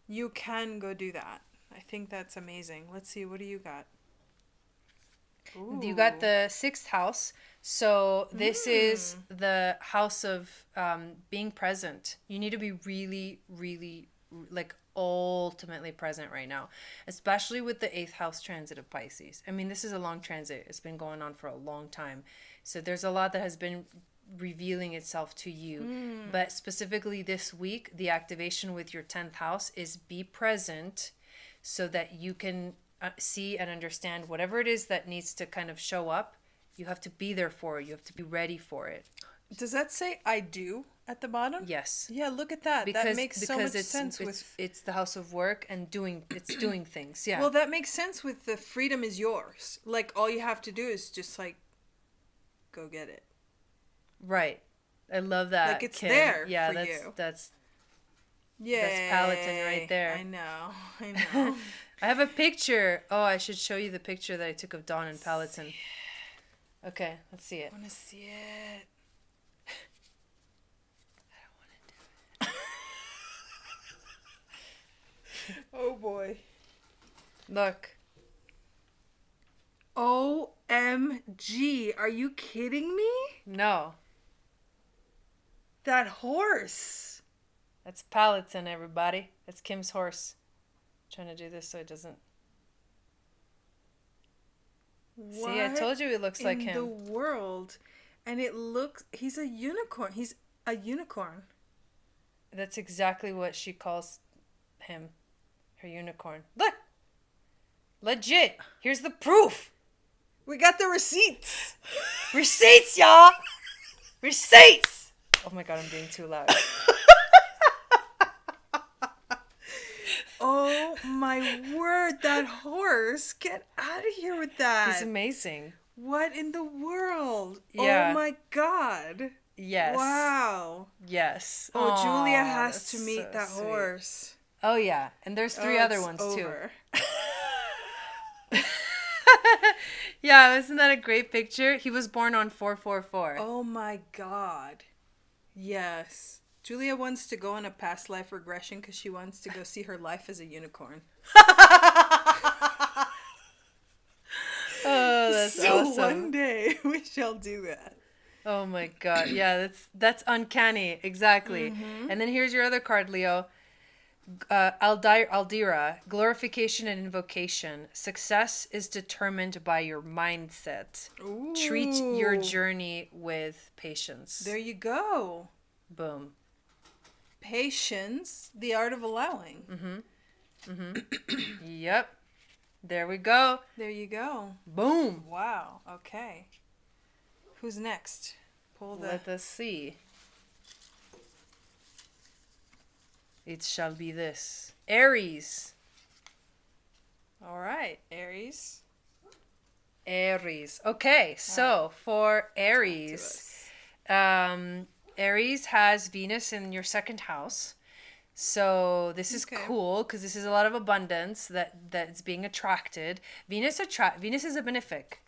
[SPEAKER 2] You can go do that. I think that's amazing. Let's see, what do you got? Ooh.
[SPEAKER 1] You got the 6th house. So this is the house of being present. You need to be really, really like ultimately present right now, especially with the 8th house transit of Pisces. I mean, this is a long transit. It's been going on for a long time. So there's a lot that has been revealing itself to you. But specifically this week, the activation with your 10th house is be present so that you can see and understand whatever it is that needs to kind of show up. You have to be there for it. You have to be ready for it.
[SPEAKER 2] Does that say I do at the bottom?
[SPEAKER 1] Yes.
[SPEAKER 2] Yeah, look at that. That makes so much sense with...
[SPEAKER 1] It's the house of work and doing things, yeah.
[SPEAKER 2] Well, that makes sense with the freedom is yours. Like, all you have to do is just, like, go get it.
[SPEAKER 1] Right. I love that,
[SPEAKER 2] like, it's
[SPEAKER 1] Kim.
[SPEAKER 2] there
[SPEAKER 1] yeah,
[SPEAKER 2] for
[SPEAKER 1] that's,
[SPEAKER 2] you.
[SPEAKER 1] That's
[SPEAKER 2] Paladin
[SPEAKER 1] right there.
[SPEAKER 2] I know.
[SPEAKER 1] I have a picture. Oh, I should show you the picture that I took of Dawn and Paladin. Okay, let's see it.
[SPEAKER 2] I want to see it.
[SPEAKER 1] I don't want to do it.
[SPEAKER 2] Oh boy.
[SPEAKER 1] Look.
[SPEAKER 2] OMG. Are you kidding me?
[SPEAKER 1] No.
[SPEAKER 2] That horse.
[SPEAKER 1] That's Paladin, everybody. That's Kim's horse. I'm trying to do this so it doesn't...
[SPEAKER 2] What
[SPEAKER 1] See, I told you he looks like him.
[SPEAKER 2] in the world? And it looks... He's a unicorn. He's a unicorn.
[SPEAKER 1] That's exactly what she calls him. Her unicorn. Look! Legit! Here's the proof!
[SPEAKER 2] We got the receipts!
[SPEAKER 1] Receipts, y'all! Receipts! Oh my god, I'm being too loud.
[SPEAKER 2] Oh my word, that horse. Get out of here with that.
[SPEAKER 1] He's amazing.
[SPEAKER 2] What in the world?
[SPEAKER 1] Yeah.
[SPEAKER 2] Oh my god.
[SPEAKER 1] Yes.
[SPEAKER 2] Wow.
[SPEAKER 1] Yes.
[SPEAKER 2] Oh,
[SPEAKER 1] Aww,
[SPEAKER 2] Julia has to meet
[SPEAKER 1] so
[SPEAKER 2] that
[SPEAKER 1] sweet.
[SPEAKER 2] horse.
[SPEAKER 1] Oh yeah, and there's 3 other ones
[SPEAKER 2] over.
[SPEAKER 1] too. Yeah, isn't that a great picture? He was born on 444.
[SPEAKER 2] Oh my God. Yes. Julia wants to go on a past life regression because she wants to go see her life as a unicorn.
[SPEAKER 1] Oh, that's
[SPEAKER 2] so
[SPEAKER 1] awesome.
[SPEAKER 2] One day we shall do that.
[SPEAKER 1] Oh my God. Yeah, that's uncanny. Exactly.
[SPEAKER 2] Mm-hmm.
[SPEAKER 1] And then here's your other card, Leo. Aldira, glorification and invocation. Success is determined by your mindset.
[SPEAKER 2] Ooh.
[SPEAKER 1] Treat your journey with patience.
[SPEAKER 2] There you go.
[SPEAKER 1] Boom.
[SPEAKER 2] Patience, the art of allowing.
[SPEAKER 1] Mm-hmm. Mm-hmm. Yep. There we go.
[SPEAKER 2] There you go.
[SPEAKER 1] Boom.
[SPEAKER 2] Wow. Okay. Who's next?
[SPEAKER 1] Let us see. It shall be this. Aries.
[SPEAKER 2] All right, Aries.
[SPEAKER 1] Aries. Okay, so for Aries, Aries has Venus in your second house. So this is cool because this is a lot of abundance that's being attracted. Venus is a benefic.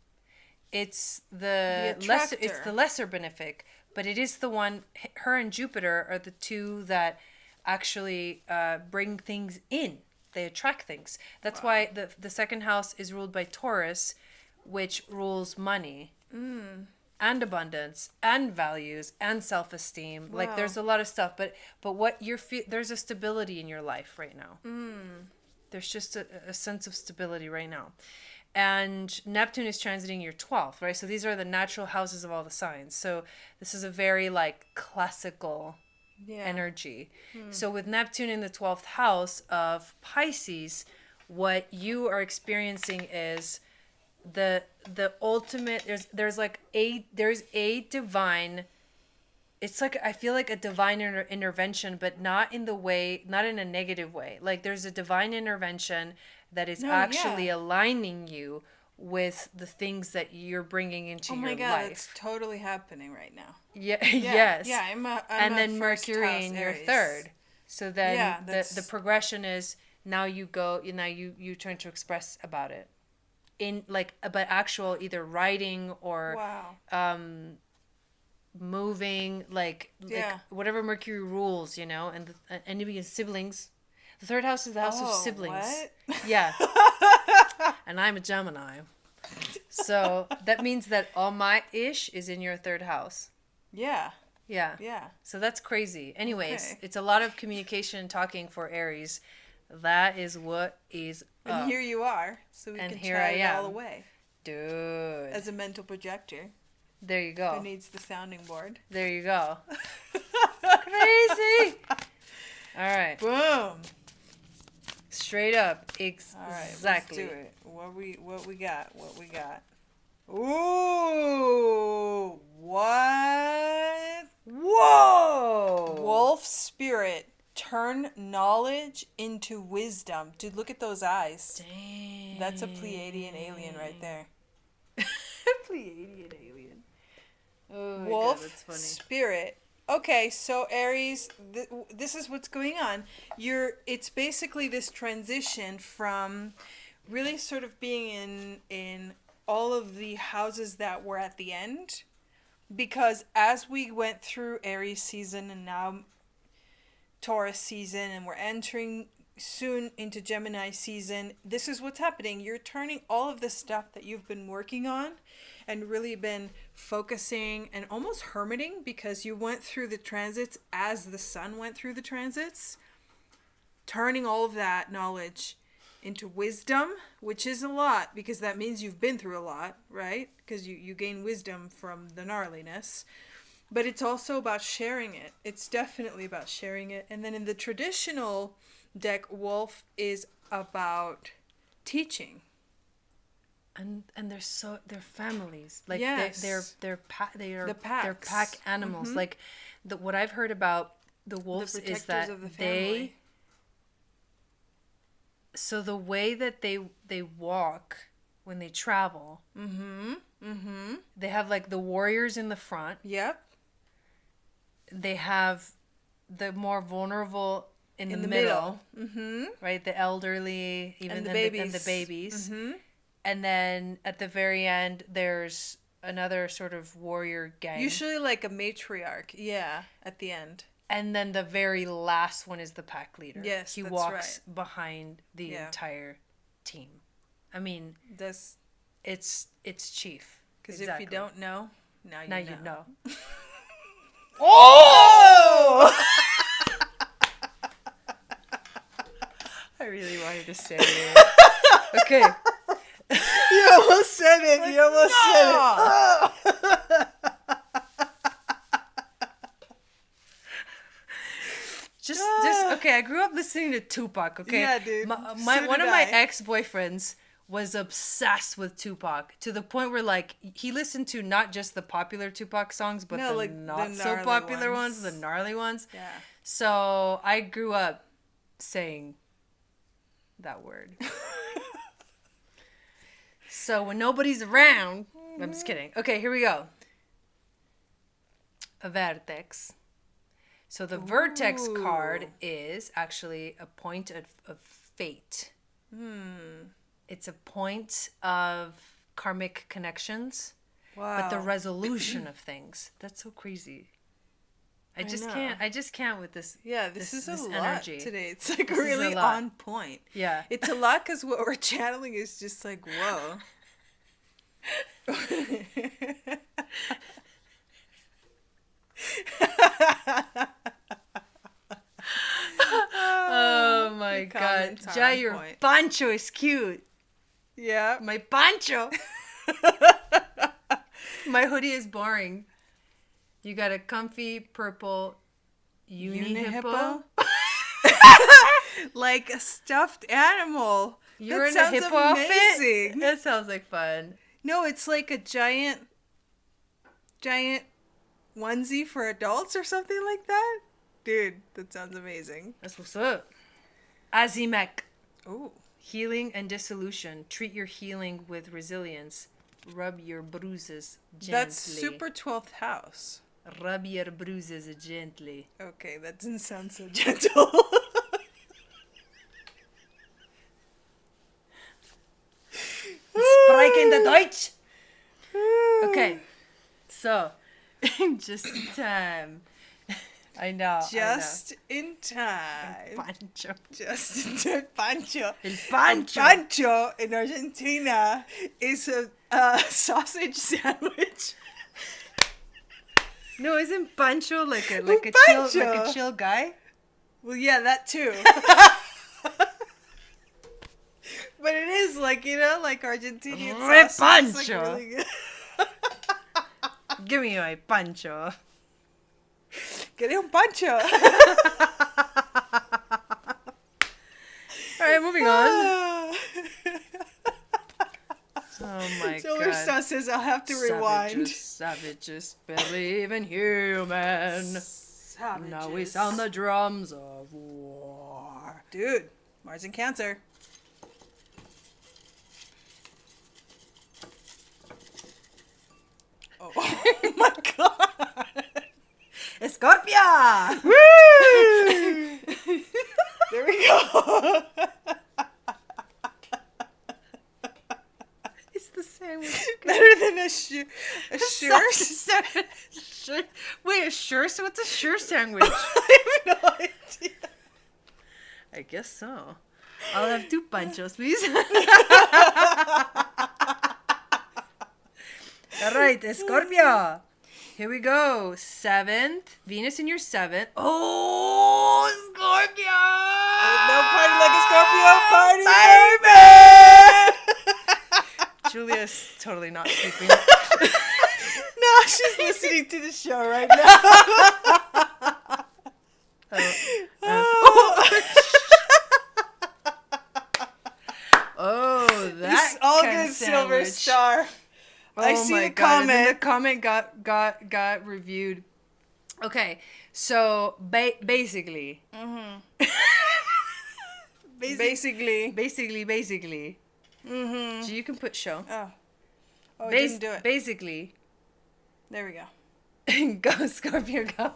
[SPEAKER 1] It's the lesser benefic, but it is the one. Her and Jupiter are the two that actually bring things in. They attract things. That's why the second house is ruled by Taurus, which rules money. And abundance and values and self-esteem. Wow. Like there's a lot of stuff, but what there's a stability in your life right now. There's just a sense of stability right now. And Neptune is transiting your 12th, right? So these are the natural houses of all the signs. So this is a very like classical energy. So with Neptune in the 12th house of Pisces, what you are experiencing is the ultimate. There's a divine. It's like I feel like a divine intervention, but not in a negative way. Like there's a divine intervention that is aligning you with the things that you're bringing into your life. Oh my God,
[SPEAKER 2] it's totally happening right now.
[SPEAKER 1] Yeah. Yes.
[SPEAKER 2] Yeah, I'm
[SPEAKER 1] and then Mercury in your third. So then the progression is now you turn to express about it. But actual either writing or moving, like whatever Mercury rules, and even siblings. The third house is the house of siblings. What? Yeah. And I'm a Gemini. So that means that all my ish is in your third house.
[SPEAKER 2] Yeah.
[SPEAKER 1] Yeah.
[SPEAKER 2] Yeah.
[SPEAKER 1] So that's crazy. Anyways, it's a lot of communication and talking for Aries. That is what is up.
[SPEAKER 2] And here you are, so we can try it all away.
[SPEAKER 1] Dude.
[SPEAKER 2] As a mental projector.
[SPEAKER 1] There you go.
[SPEAKER 2] Who needs the sounding board?
[SPEAKER 1] There you go. Crazy. All right.
[SPEAKER 2] Boom.
[SPEAKER 1] Straight up. Exactly.
[SPEAKER 2] All right, let's do it. What we got? Ooh. What?
[SPEAKER 1] Whoa.
[SPEAKER 2] Wolf spirit. Turn knowledge into wisdom. Dude, look at those eyes.
[SPEAKER 1] Dang.
[SPEAKER 2] That's a Pleiadian alien right there.
[SPEAKER 1] Pleiadian alien. Oh my
[SPEAKER 2] Wolf
[SPEAKER 1] God, that's funny.
[SPEAKER 2] Spirit. Okay, so Aries, this is what's going on. It's basically this transition from really sort of being in all of the houses that were at the end, because as we went through Aries season and now Taurus season, and we're entering soon into Gemini season, this is what's happening. You're turning all of the stuff that you've been working on and really been focusing and almost hermiting, because you went through the transits as the sun went through the transits, turning all of that knowledge into wisdom, which is a lot, because that means you've been through a lot, right? Because you gain wisdom from the gnarliness. But it's also about sharing it. It's definitely about sharing it. And then in the traditional deck, Wolf is about teaching.
[SPEAKER 1] And they're families. Like they're pack animals. Mm-hmm. Like what I've heard about the wolves is that so the way that they walk when they travel. They have like the warriors in the front.
[SPEAKER 2] Yep.
[SPEAKER 1] They have the more vulnerable in the middle.
[SPEAKER 2] Mm-hmm.
[SPEAKER 1] Right? The elderly, even and the babies.
[SPEAKER 2] Mm-hmm.
[SPEAKER 1] And then at the very end, there's another sort of warrior gang.
[SPEAKER 2] Usually like a matriarch. Yeah, at the end.
[SPEAKER 1] And then the very last one is the pack leader.
[SPEAKER 2] Yes,
[SPEAKER 1] he
[SPEAKER 2] that's
[SPEAKER 1] walks
[SPEAKER 2] right.
[SPEAKER 1] behind the entire team. I mean, it's chief.
[SPEAKER 2] Because if you don't know, now you know.
[SPEAKER 1] Oh! I really wanted to say it. Okay.
[SPEAKER 2] You almost said it. You almost said it.
[SPEAKER 1] Just okay. I grew up listening to Tupac. Okay,
[SPEAKER 2] yeah, dude.
[SPEAKER 1] One of my ex-boyfriends was obsessed with Tupac to the point where like he listened to not just the popular Tupac songs, but the not so popular ones, the gnarly ones.
[SPEAKER 2] Yeah.
[SPEAKER 1] So I grew up saying that word. So when nobody's around, I'm just kidding. Okay, here we go. A vertex. So the vertex card is actually a point of fate. It's a point of karmic connections.
[SPEAKER 2] Wow.
[SPEAKER 1] But the resolution of things. That's so crazy. I just can't with this.
[SPEAKER 2] Yeah, this is a lot
[SPEAKER 1] energy
[SPEAKER 2] today. It's like really on point.
[SPEAKER 1] Yeah.
[SPEAKER 2] It's a lot because what we're channeling is just like, whoa.
[SPEAKER 1] Oh my god. Jai, your poncho is cute.
[SPEAKER 2] Yeah.
[SPEAKER 1] My poncho. My hoodie is boring. You got a comfy purple uni-hippo.
[SPEAKER 2] Like a stuffed animal.
[SPEAKER 1] You're
[SPEAKER 2] that
[SPEAKER 1] in a hippo
[SPEAKER 2] amazing.
[SPEAKER 1] outfit? That sounds like fun.
[SPEAKER 2] No, it's like a giant onesie for adults or something like that. Dude, that sounds amazing.
[SPEAKER 1] That's what's up. Azimek.
[SPEAKER 2] Ooh.
[SPEAKER 1] Healing and dissolution. Treat your healing with resilience. Rub your bruises gently.
[SPEAKER 2] That's super 12th house.
[SPEAKER 1] Rub your bruises gently.
[SPEAKER 2] Okay, that doesn't sound so gentle.
[SPEAKER 1] Sprechen the Deutsch. Okay, so just in time. I know.
[SPEAKER 2] Just in time.
[SPEAKER 1] Pancho.
[SPEAKER 2] Just in time. Pancho.
[SPEAKER 1] El pancho.
[SPEAKER 2] Pancho in Argentina is a sausage sandwich.
[SPEAKER 1] No, isn't Pancho like a chill guy?
[SPEAKER 2] Well, yeah, that too. But it is like, you know, like Argentinian sausage.
[SPEAKER 1] Pancho.
[SPEAKER 2] Like really good.
[SPEAKER 1] Give me my Pancho.
[SPEAKER 2] Quería un pancho.
[SPEAKER 1] All right, moving on. Oh my
[SPEAKER 2] so
[SPEAKER 1] god.
[SPEAKER 2] So says I'll have to rewind.
[SPEAKER 1] Savages believe in human.
[SPEAKER 2] Savages.
[SPEAKER 1] Now we sound the drums of war.
[SPEAKER 2] Dude, Mars in Cancer. Oh, oh my god.
[SPEAKER 1] Scorpio!
[SPEAKER 2] Woo! There we go.
[SPEAKER 1] It's the sandwich.
[SPEAKER 2] Better than a sure.
[SPEAKER 1] Wait, a sure? So what's a sure sandwich?
[SPEAKER 2] I have no idea.
[SPEAKER 1] I guess so. I'll have 2 panchos, please. All right, Scorpio. Here we go. 7th. Venus in your 7th. Oh, Scorpio!
[SPEAKER 2] No party like a Scorpio party, baby!
[SPEAKER 1] Julia's totally not sleeping.
[SPEAKER 2] No, she's listening to the show right now.
[SPEAKER 1] Oh, that
[SPEAKER 2] all
[SPEAKER 1] kind
[SPEAKER 2] good
[SPEAKER 1] of
[SPEAKER 2] silver
[SPEAKER 1] sandwich.
[SPEAKER 2] star.
[SPEAKER 1] Oh
[SPEAKER 2] I see the
[SPEAKER 1] God. And then
[SPEAKER 2] comment.
[SPEAKER 1] the comment got reviewed. Okay, so basically.
[SPEAKER 2] Mm-hmm. Basically. Mm-hmm.
[SPEAKER 1] So you can put show.
[SPEAKER 2] Oh, I didn't do it.
[SPEAKER 1] Basically.
[SPEAKER 2] There we go.
[SPEAKER 1] Go, Scorpio, go.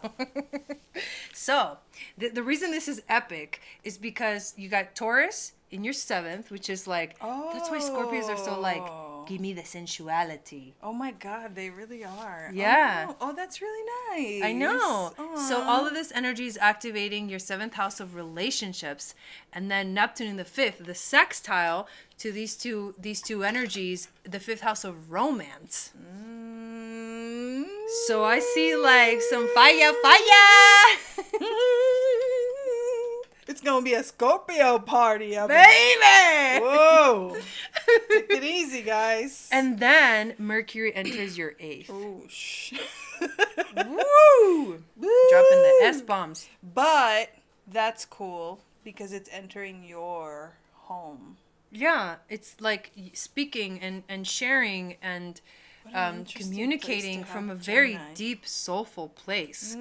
[SPEAKER 1] So, the reason this is epic is because you got Taurus, in your 7th, which is like, that's why Scorpios are so like, give me the sensuality.
[SPEAKER 2] Oh my God, they really are.
[SPEAKER 1] Yeah.
[SPEAKER 2] Oh, that's really nice.
[SPEAKER 1] I know.
[SPEAKER 2] Aww.
[SPEAKER 1] So all of this energy is activating your 7th house of relationships, and then Neptune in the 5th, the sextile to these two energies, the 5th house of romance. So I see like some fire.
[SPEAKER 2] It's gonna be a Scorpio party,
[SPEAKER 1] baby.
[SPEAKER 2] Whoa! Take it easy, guys.
[SPEAKER 1] And then Mercury enters your 8th.
[SPEAKER 2] Oh shh!
[SPEAKER 1] Woo! Dropping the S bombs.
[SPEAKER 2] But that's cool because it's entering your home.
[SPEAKER 1] Yeah, it's like speaking and sharing and communicating from a very deep, soulful place.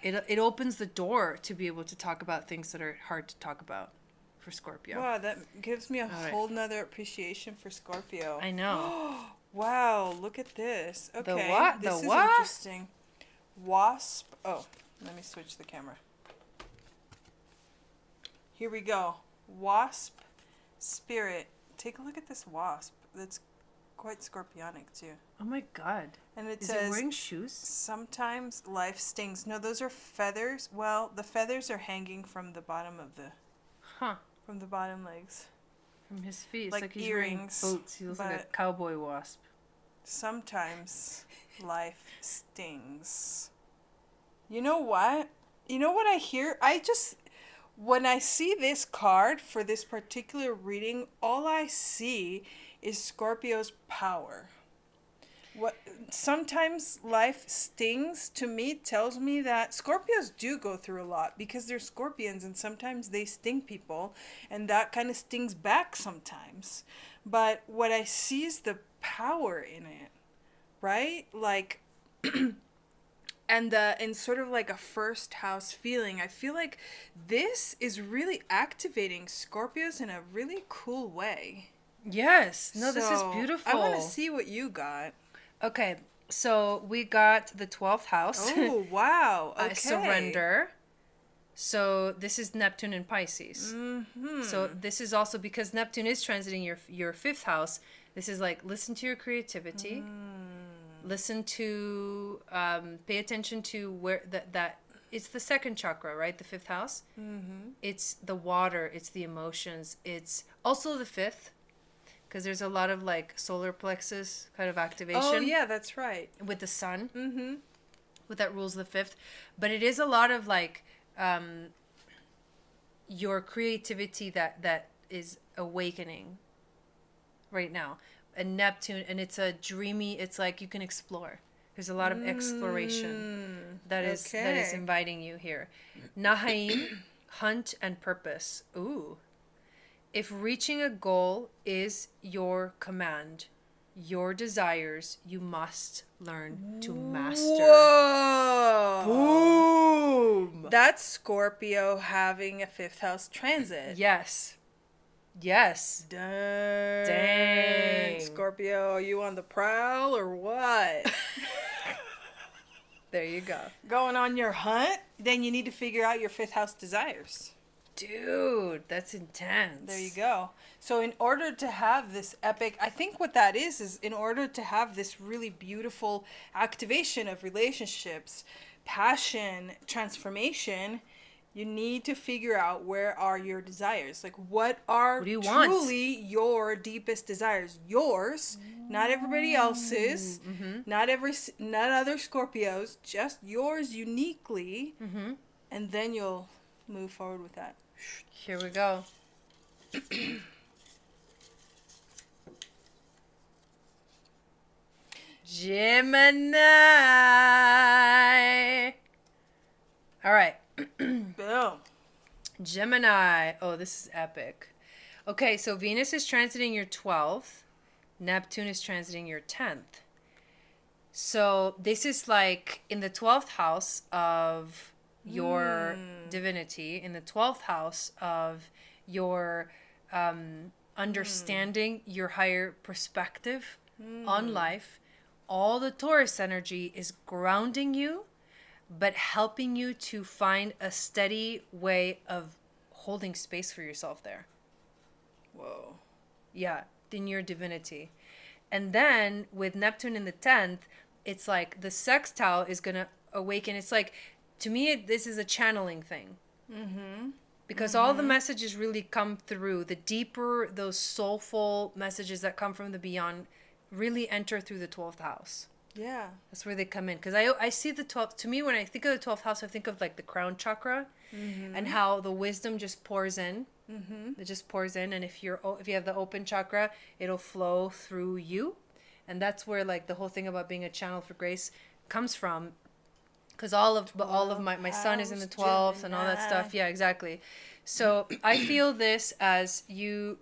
[SPEAKER 1] It opens the door to be able to talk about things that are hard to talk about for Scorpio.
[SPEAKER 2] Wow, that gives me a whole nother appreciation for Scorpio.
[SPEAKER 1] I know.
[SPEAKER 2] Wow, look at this. Okay,
[SPEAKER 1] the what?
[SPEAKER 2] This
[SPEAKER 1] is
[SPEAKER 2] interesting. Wasp. Oh, let me switch the camera. Here we go. Wasp spirit. Take a look at this wasp. That's quite scorpionic too.
[SPEAKER 1] Oh my God.
[SPEAKER 2] And it
[SPEAKER 1] is
[SPEAKER 2] says,
[SPEAKER 1] it wearing shoes?
[SPEAKER 2] Sometimes life stings. No, those are feathers. Well, the feathers are hanging from the bottom of the... From the bottom legs.
[SPEAKER 1] From his feet. It's
[SPEAKER 2] like
[SPEAKER 1] he's
[SPEAKER 2] earrings.
[SPEAKER 1] Wearing boots. He looks like a cowboy wasp.
[SPEAKER 2] Sometimes life stings. You know what? You know what I hear? When I see this card for this particular reading, all I see is Scorpio's power. Sometimes life stings, to me, tells me that Scorpios do go through a lot because they're scorpions and sometimes they sting people and that kind of stings back sometimes. But what I see is the power in it, right? Like, and sort of like a first house feeling. I feel like this is really activating Scorpios in a really cool way.
[SPEAKER 1] Yes. No, this is beautiful.
[SPEAKER 2] I want to see what you got.
[SPEAKER 1] Okay, so we got the 12th house.
[SPEAKER 2] Oh, wow. Okay.
[SPEAKER 1] Surrender. So this is Neptune in Pisces.
[SPEAKER 2] Mm-hmm.
[SPEAKER 1] So this is also because Neptune is transiting your 5th house. This is like, listen to your creativity. Listen to, pay attention to where that it's the 2nd chakra, right? The 5th house. Mm-hmm. It's the water. It's the emotions. It's also the 5th. Because there's a lot of like solar plexus kind of activation.
[SPEAKER 2] Oh, yeah, that's right.
[SPEAKER 1] With the sun.
[SPEAKER 2] Mm-hmm.
[SPEAKER 1] With that rules the 5th. But it is a lot of like your creativity that is awakening right now. And Neptune, and it's a dreamy, it's like you can explore. There's a lot of exploration that is inviting you here. Nahaim, hunt and purpose. Ooh. If reaching a goal is your command, your desires, you must learn to master.
[SPEAKER 2] Whoa!
[SPEAKER 1] Boom!
[SPEAKER 2] That's Scorpio having a 5th house transit.
[SPEAKER 1] Yes. Yes.
[SPEAKER 2] Dang. Scorpio, are you on the prowl or what?
[SPEAKER 1] There you go.
[SPEAKER 2] Going on your hunt? Then you need to figure out your 5th house desires.
[SPEAKER 1] Dude, that's intense.
[SPEAKER 2] There you go. So in order to have this epic, I think what that is in order to have this really beautiful activation of relationships, passion, transformation, you need to figure out where are your desires. Like what do you truly want? Your deepest desires. Yours, not everybody else's, not other Scorpios, just yours uniquely. Mm-hmm. And then you'll move forward with that.
[SPEAKER 1] Here we go. Gemini. All right.
[SPEAKER 2] Boom.
[SPEAKER 1] Gemini. Oh, this is epic. Okay, so Venus is transiting your 12th. Neptune is transiting your 10th. So this is like in the 12th house of your divinity, in the 12th house of your understanding your higher perspective on life. All the Taurus energy is grounding you, but helping you to find a steady way of holding space for yourself there.
[SPEAKER 2] Whoa.
[SPEAKER 1] Yeah, in your divinity. And then with Neptune in the 10th, it's like the sextile is going to awaken. It's like, to me, this is a channeling thing. Mm-hmm. Because all the messages really come through. The deeper, those soulful messages that come from the beyond really enter through the 12th house.
[SPEAKER 2] Yeah.
[SPEAKER 1] That's where they come in. Because I see the 12th, to me, when I think of the 12th house, I think of like the crown chakra and how the wisdom just pours in. Mm-hmm. It just pours in. And if you have the open chakra, it'll flow through you. And that's where like the whole thing about being a channel for grace comes from. Because all of my son is in the 12th and all that stuff. Yeah, exactly. So I feel this as you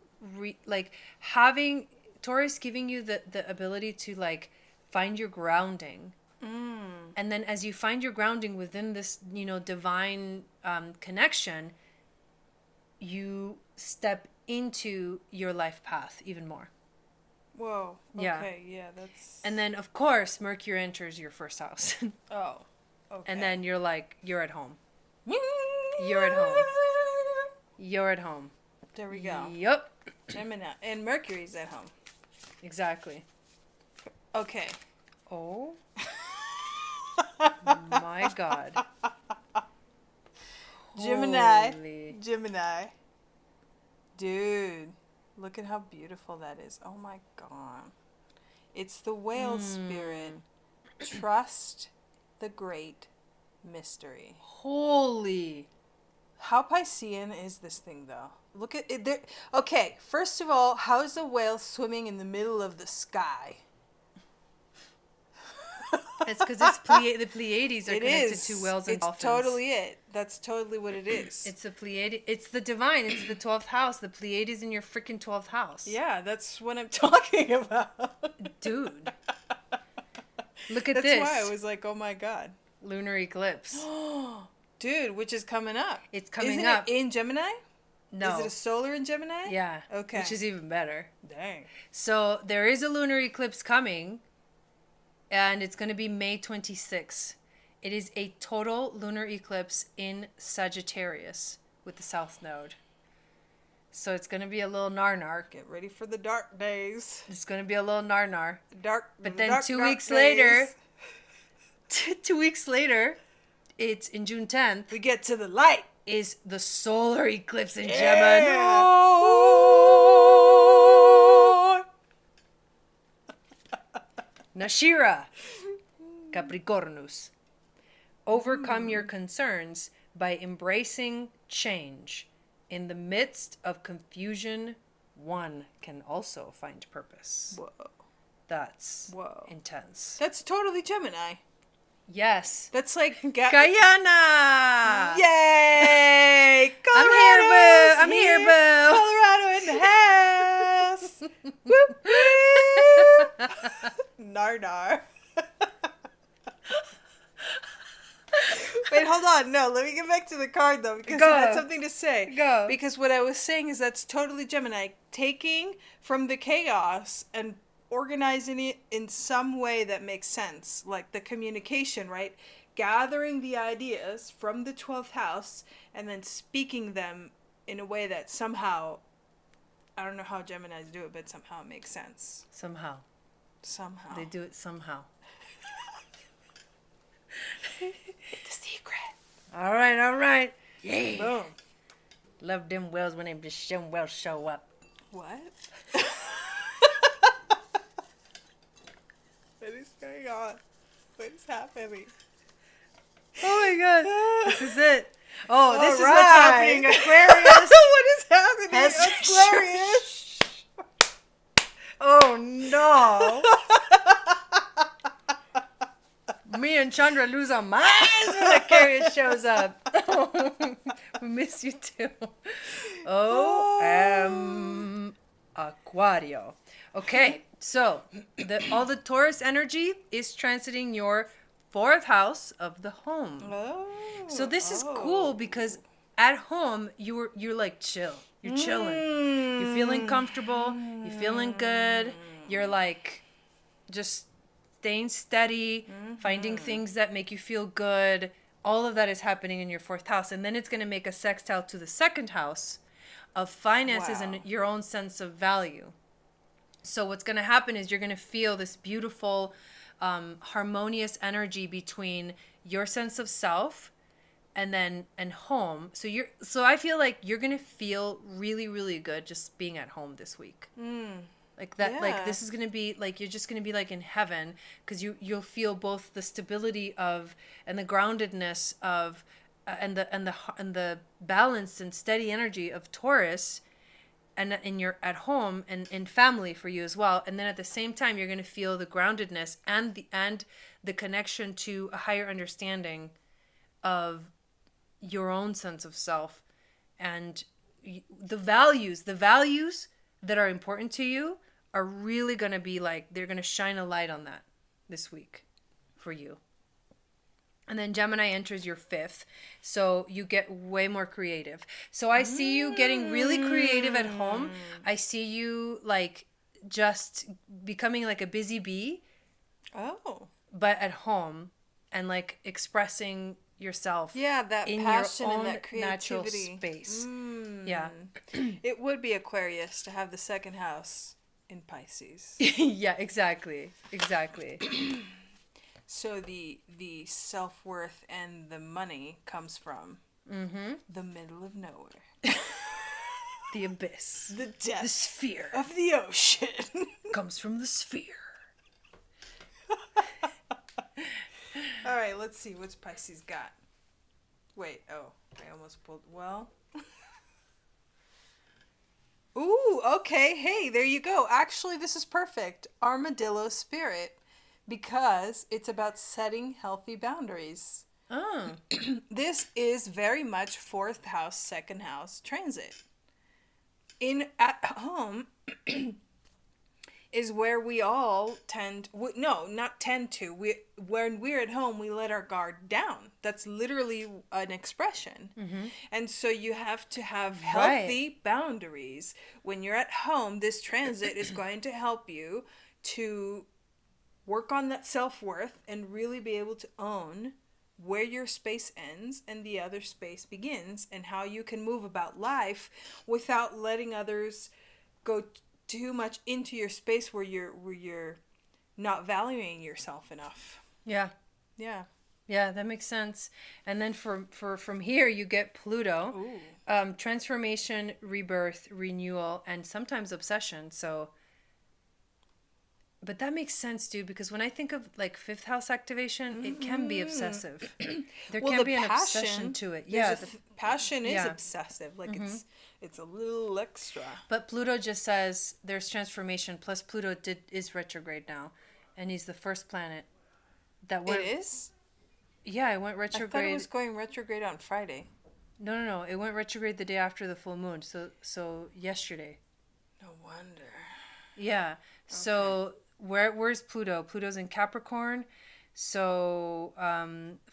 [SPEAKER 1] like having Taurus giving you the ability to like find your grounding. And then as you find your grounding within this, divine connection, you step into your life path even more.
[SPEAKER 2] Whoa. Okay. Yeah, that's.
[SPEAKER 1] And then of course Mercury enters your first house.
[SPEAKER 2] Oh. Okay.
[SPEAKER 1] And then you're at home. You're at home. You're at home.
[SPEAKER 2] There we go.
[SPEAKER 1] Yep.
[SPEAKER 2] Gemini. And Mercury's at home.
[SPEAKER 1] Exactly.
[SPEAKER 2] Okay.
[SPEAKER 1] Oh. My God.
[SPEAKER 2] Gemini.
[SPEAKER 1] Holy.
[SPEAKER 2] Gemini. Dude. Look at how beautiful that is. Oh my God. It's the whale spirit. Trust the great mystery.
[SPEAKER 1] Holy.
[SPEAKER 2] How Piscean is this thing, though? Look at it. There. Okay, first of all, how is a whale swimming in the middle of the sky?
[SPEAKER 1] It's because the Pleiades are connected to whales and dolphins.
[SPEAKER 2] It's totally it. That's totally what it is.
[SPEAKER 1] It's the Pleiades. It's the divine. It's the 12th house. The Pleiades in your freaking 12th house.
[SPEAKER 2] Yeah, that's what I'm talking about.
[SPEAKER 1] Dude. Look at
[SPEAKER 2] That's
[SPEAKER 1] this.
[SPEAKER 2] why I was like, oh my God.
[SPEAKER 1] Lunar eclipse.
[SPEAKER 2] Dude, which is coming up.
[SPEAKER 1] It's coming
[SPEAKER 2] Isn't
[SPEAKER 1] up.
[SPEAKER 2] It in Gemini?
[SPEAKER 1] No.
[SPEAKER 2] Is it a solar in Gemini?
[SPEAKER 1] Yeah.
[SPEAKER 2] Okay.
[SPEAKER 1] Which is even better.
[SPEAKER 2] Dang.
[SPEAKER 1] So there is a lunar eclipse coming, and it's going to be May 26th. It is a total lunar eclipse in Sagittarius with the South Node. So it's going to be a little nar-nar.
[SPEAKER 2] Get ready for the dark days.
[SPEAKER 1] It's going to be a little nar-nar. But then
[SPEAKER 2] dark,
[SPEAKER 1] 2 weeks later, 2 weeks later, it's in June 10th.
[SPEAKER 2] We get to the light.
[SPEAKER 1] Is the solar eclipse in Gemini. Nashira, Capricornus. Overcome your concerns by embracing change. In the midst of confusion, one can also find purpose.
[SPEAKER 2] Whoa.
[SPEAKER 1] That's intense.
[SPEAKER 2] That's totally Gemini.
[SPEAKER 1] Yes.
[SPEAKER 2] That's like
[SPEAKER 1] Guyana.
[SPEAKER 2] Yay!
[SPEAKER 1] I'm here, boo.
[SPEAKER 2] Colorado in the house. Whoop, whoop. Nar. Wait, hold on. No, let me get back to the card, though, because I had something to say.
[SPEAKER 1] Go.
[SPEAKER 2] Because what I was saying is that's totally Gemini. Taking from the chaos and organizing it in some way that makes sense. Like the communication, right? Gathering the ideas from the 12th house and then speaking them in a way that somehow, I don't know how Geminis do it, but somehow it makes sense.
[SPEAKER 1] Somehow. They do it somehow.
[SPEAKER 2] It's the secret.
[SPEAKER 1] All right.
[SPEAKER 2] Yeah. Boom.
[SPEAKER 1] Love them whales when them whales show up.
[SPEAKER 2] What? What is going on? What is happening?
[SPEAKER 1] Oh my God. This is it. Oh, this is
[SPEAKER 2] right.
[SPEAKER 1] what's happening, Aquarius.
[SPEAKER 2] What is happening, Aquarius?
[SPEAKER 1] Oh no. Me and Chandra lose our minds when Aquarius shows up. We miss you too. Aquario. Okay, so all the Taurus energy is transiting your 4th house of the home.
[SPEAKER 2] Oh.
[SPEAKER 1] So this is cool because at home you're like chill. You're chilling. You're feeling comfortable. You're feeling good. You're like just staying steady, finding things that make you feel good. All of that is happening in your 4th house. And then it's going to make a sextile to the 2nd house of finances and your own sense of value. So what's going to happen is you're going to feel this beautiful, harmonious energy between your sense of self and home. So I feel like you're going to feel really, really good just being at home this week. Like that, like this is going to be like, you're just going to be like in heaven, because you'll feel both the stability of, and the groundedness of, and the balance and steady energy of Taurus, and you're at home and in family for you as well. And then at the same time, you're going to feel the groundedness and the connection to a higher understanding of your own sense of self, and the values that are important to you are really going to be like, they're going to shine a light on that this week for you. And then Gemini enters your 5th, so you get way more creative. So I see you getting really creative at home. I see you like just becoming like a busy bee.
[SPEAKER 2] Oh.
[SPEAKER 1] But at home, and like expressing yourself.
[SPEAKER 2] Yeah, that
[SPEAKER 1] in
[SPEAKER 2] passion
[SPEAKER 1] your own
[SPEAKER 2] and that creativity.
[SPEAKER 1] Natural space. Yeah.
[SPEAKER 2] It would be Aquarius to have the 2nd house in Pisces.
[SPEAKER 1] Yeah, exactly.
[SPEAKER 2] So the self-worth and the money comes from the middle of nowhere.
[SPEAKER 1] The abyss.
[SPEAKER 2] The depth.
[SPEAKER 1] The sphere.
[SPEAKER 2] Of the ocean.
[SPEAKER 1] Comes from the sphere.
[SPEAKER 2] All right, let's see what's Pisces got. Wait, I almost pulled. Well. Ooh, okay. Hey, there you go. Actually, this is perfect. Armadillo spirit, because it's about setting healthy boundaries.
[SPEAKER 1] Oh.
[SPEAKER 2] This is very much 4th house, 2nd house transit. At home is where we all when we're at home, we let our guard down. That's literally an expression. And so you have to have healthy boundaries. When you're at home, this transit is going to help you to work on that self-worth and really be able to own where your space ends and the other space begins, and how you can move about life without letting others go too much into your space where you're not valuing yourself enough.
[SPEAKER 1] Yeah, that makes sense. And then from here you get Pluto. Transformation, rebirth, renewal, and sometimes obsession. So, but that makes sense, dude, because when I think of like 5th house activation, it can be obsessive. There can be an obsession to it. Yeah,
[SPEAKER 2] passion is obsessive. Like it's a little extra.
[SPEAKER 1] But Pluto just says there's transformation. Plus, Pluto is retrograde now, and he's the first planet that went.
[SPEAKER 2] It is?
[SPEAKER 1] Yeah, it went retrograde.
[SPEAKER 2] I thought it was going retrograde on Friday.
[SPEAKER 1] No. It went retrograde the day after the full moon. So yesterday.
[SPEAKER 2] No wonder.
[SPEAKER 1] Yeah. Okay. So where's Pluto? Pluto's in Capricorn. So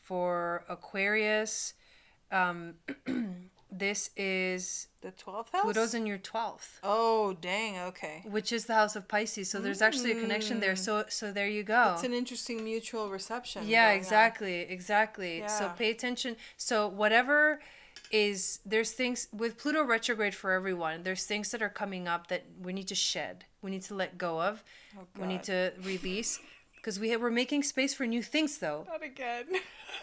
[SPEAKER 1] for Aquarius, this is
[SPEAKER 2] the 12th house?
[SPEAKER 1] Pluto's in your 12th.
[SPEAKER 2] Oh, dang, okay.
[SPEAKER 1] Which is the house of Pisces. So there's actually a connection there. So there you go.
[SPEAKER 2] It's an interesting mutual reception.
[SPEAKER 1] Yeah, exactly. Yeah. So pay attention. So whatever there's things with Pluto retrograde for everyone. There's things that are coming up that we need to shed. We need to let go of. Oh, God. We need to release. Because we're making space for new things, though.
[SPEAKER 2] Not again.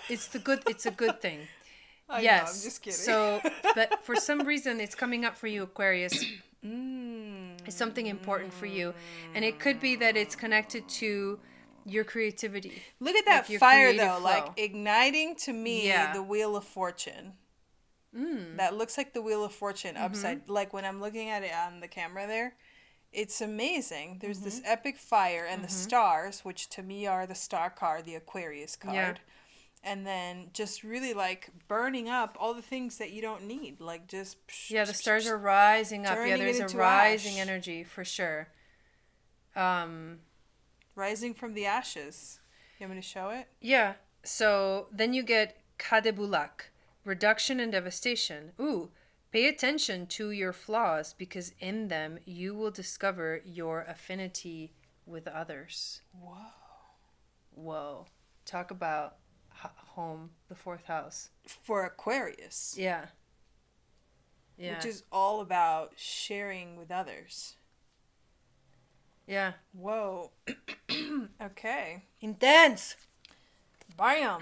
[SPEAKER 1] It's a good thing.
[SPEAKER 2] I
[SPEAKER 1] yes.
[SPEAKER 2] know, I'm just kidding.
[SPEAKER 1] So, but for some reason, it's coming up for you, Aquarius. It's something important for you. And it could be that it's connected to your creativity.
[SPEAKER 2] Look at that fire, though. Flow. Like, igniting to me the Wheel of Fortune. That looks like the Wheel of Fortune upside. Like, when I'm looking at it on the camera there, it's amazing. There's this epic fire and the stars, which to me are the star card, the Aquarius card. Yeah. And then just really like burning up all the things that you don't need. Like just...
[SPEAKER 1] Yeah, the stars are rising up. Yeah, there's a rising energy for sure.
[SPEAKER 2] Rising from the ashes. You want me to show it?
[SPEAKER 1] Yeah. So then you get Kadebulak, reduction and devastation. Ooh, pay attention to your flaws because in them you will discover your affinity with others. Whoa. Talk about... home, the 4th house.
[SPEAKER 2] For Aquarius.
[SPEAKER 1] Yeah.
[SPEAKER 2] which is all about sharing with others.
[SPEAKER 1] Yeah.
[SPEAKER 2] Whoa. Okay.
[SPEAKER 1] Intense.
[SPEAKER 2] Bam.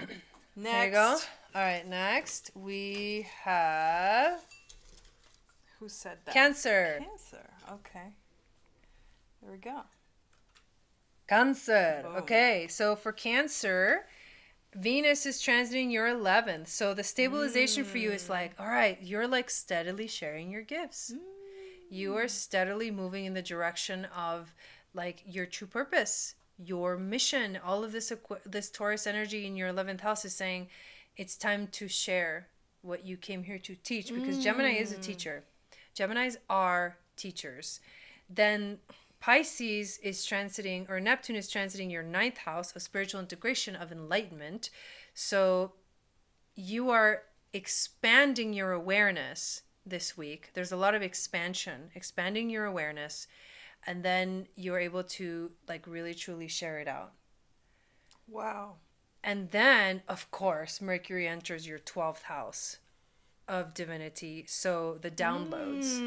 [SPEAKER 2] Next.
[SPEAKER 1] There you go. All right, next we have...
[SPEAKER 2] Who said that?
[SPEAKER 1] Cancer.
[SPEAKER 2] Cancer. Okay. There we go.
[SPEAKER 1] Cancer.
[SPEAKER 2] Boom.
[SPEAKER 1] Okay, so for Cancer, Venus is transiting your 11th. So the stabilization for you is like, all right, you're like steadily sharing your gifts. You are steadily moving in the direction of like your true purpose, your mission. All of this Taurus energy in your 11th house is saying it's time to share what you came here to teach, because Gemini is a teacher. Geminis are teachers. Then Pisces is transiting, or Neptune is transiting your 9th house of spiritual integration, of enlightenment. So you are expanding your awareness this week. There's a lot of expanding your awareness, and then you're able to like really truly share it out.
[SPEAKER 2] Wow.
[SPEAKER 1] And then, of course, Mercury enters your 12th house of divinity. So the downloads.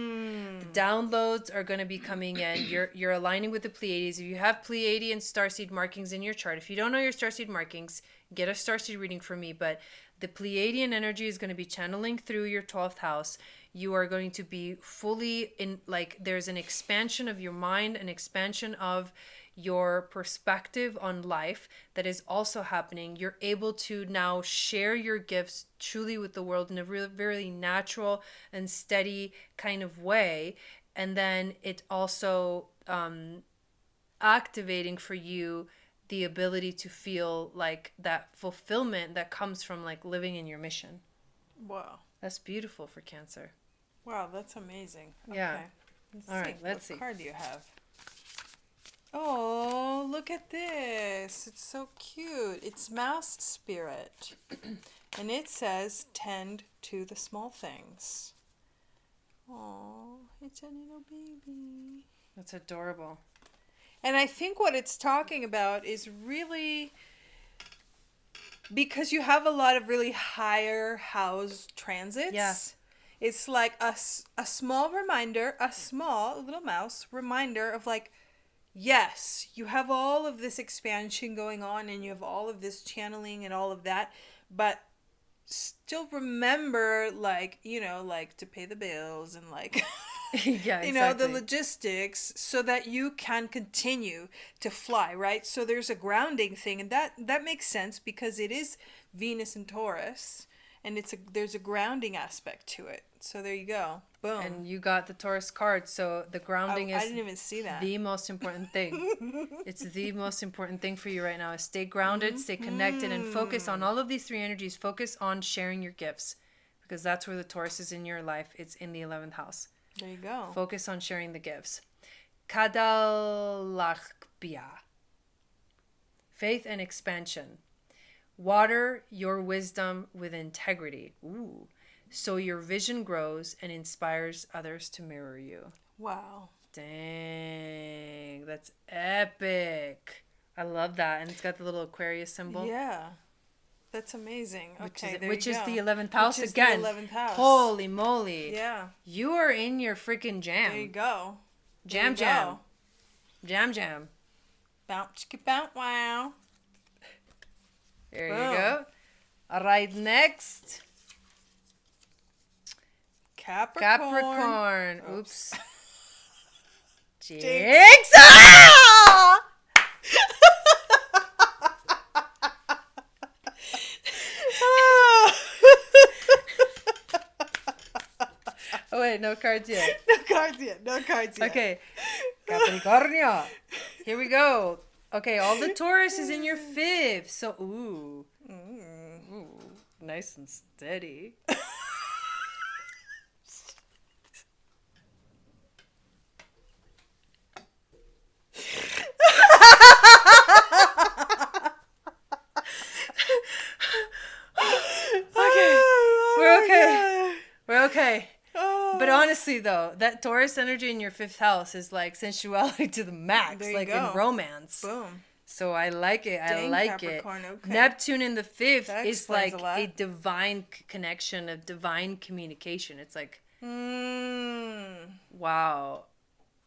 [SPEAKER 1] The downloads are going to be coming in. You're aligning with the Pleiades. If you have Pleiadian starseed markings in your chart, if you don't know your starseed markings, get a starseed reading from me. But the Pleiadian energy is going to be channeling through your 12th house. You are going to be fully in, like, there's an expansion of your mind, an expansion of your perspective on life that is also happening. You're able to now share your gifts truly with the world in a really, very natural and steady kind of way. And then it also activating for you the ability to feel like that fulfillment that comes from like living in your mission.
[SPEAKER 2] Wow.
[SPEAKER 1] That's beautiful for Cancer.
[SPEAKER 2] Wow, that's amazing.
[SPEAKER 1] Yeah.
[SPEAKER 2] Okay.
[SPEAKER 1] All right, let's see.
[SPEAKER 2] What card do you have? Oh, look at this. It's so cute. It's Mouse Spirit. And it says, tend to the small things. Oh, it's a little baby.
[SPEAKER 1] That's adorable.
[SPEAKER 2] And I think what it's talking about is really, because you have a lot of really higher house transits.
[SPEAKER 1] Yeah.
[SPEAKER 2] It's like a small reminder, a small little mouse reminder of like, yes, you have all of this expansion going on and you have all of this channeling and all of that, but still remember, like, you know, like to pay the bills and like,
[SPEAKER 1] yeah, exactly.
[SPEAKER 2] You know, the logistics so that you can continue to fly, right? So there's a grounding thing, and that makes sense because it is Venus and Taurus, and there's a grounding aspect to it. So there you go. Boom.
[SPEAKER 1] And you got the Taurus card, so the grounding is
[SPEAKER 2] I didn't even see that.
[SPEAKER 1] The most important thing. It's the most important thing for you right now is stay grounded, stay connected, and focus on all of these three energies. Focus on sharing your gifts, because that's where the Taurus is in your life. It's in the 11th house.
[SPEAKER 2] There you go.
[SPEAKER 1] Focus on sharing the gifts. Kadalakbia. Faith and expansion. Water your wisdom with integrity. Ooh. So your vision grows and inspires others to mirror you.
[SPEAKER 2] Wow.
[SPEAKER 1] Dang. That's epic. I love that. And it's got the little Aquarius symbol.
[SPEAKER 2] Yeah. That's amazing.
[SPEAKER 1] Which is the 11th house again.
[SPEAKER 2] The 11th house.
[SPEAKER 1] Holy moly.
[SPEAKER 2] Yeah.
[SPEAKER 1] You are in your freaking jam.
[SPEAKER 2] There you go.
[SPEAKER 1] Jam. Jam.
[SPEAKER 2] Bounce, chicka, bounce, wow.
[SPEAKER 1] There you go. All right, next. Capricorn. Oops. Jigsaw! Oh wait, no cards yet.
[SPEAKER 2] No cards yet.
[SPEAKER 1] Okay. Capricornio. Here we go. Okay, all the Taurus is in your 5th. So, ooh, nice and steady. We're okay. But honestly, though, that Taurus energy in your 5th house is like sensuality to the max, like in romance.
[SPEAKER 2] Boom.
[SPEAKER 1] So I like it. I
[SPEAKER 2] Dang,
[SPEAKER 1] like
[SPEAKER 2] Capricorn,
[SPEAKER 1] it.
[SPEAKER 2] okay.
[SPEAKER 1] Neptune in the fifth
[SPEAKER 2] That
[SPEAKER 1] is
[SPEAKER 2] explains
[SPEAKER 1] like
[SPEAKER 2] a lot.
[SPEAKER 1] a divine connection, a divine communication. It's like, wow.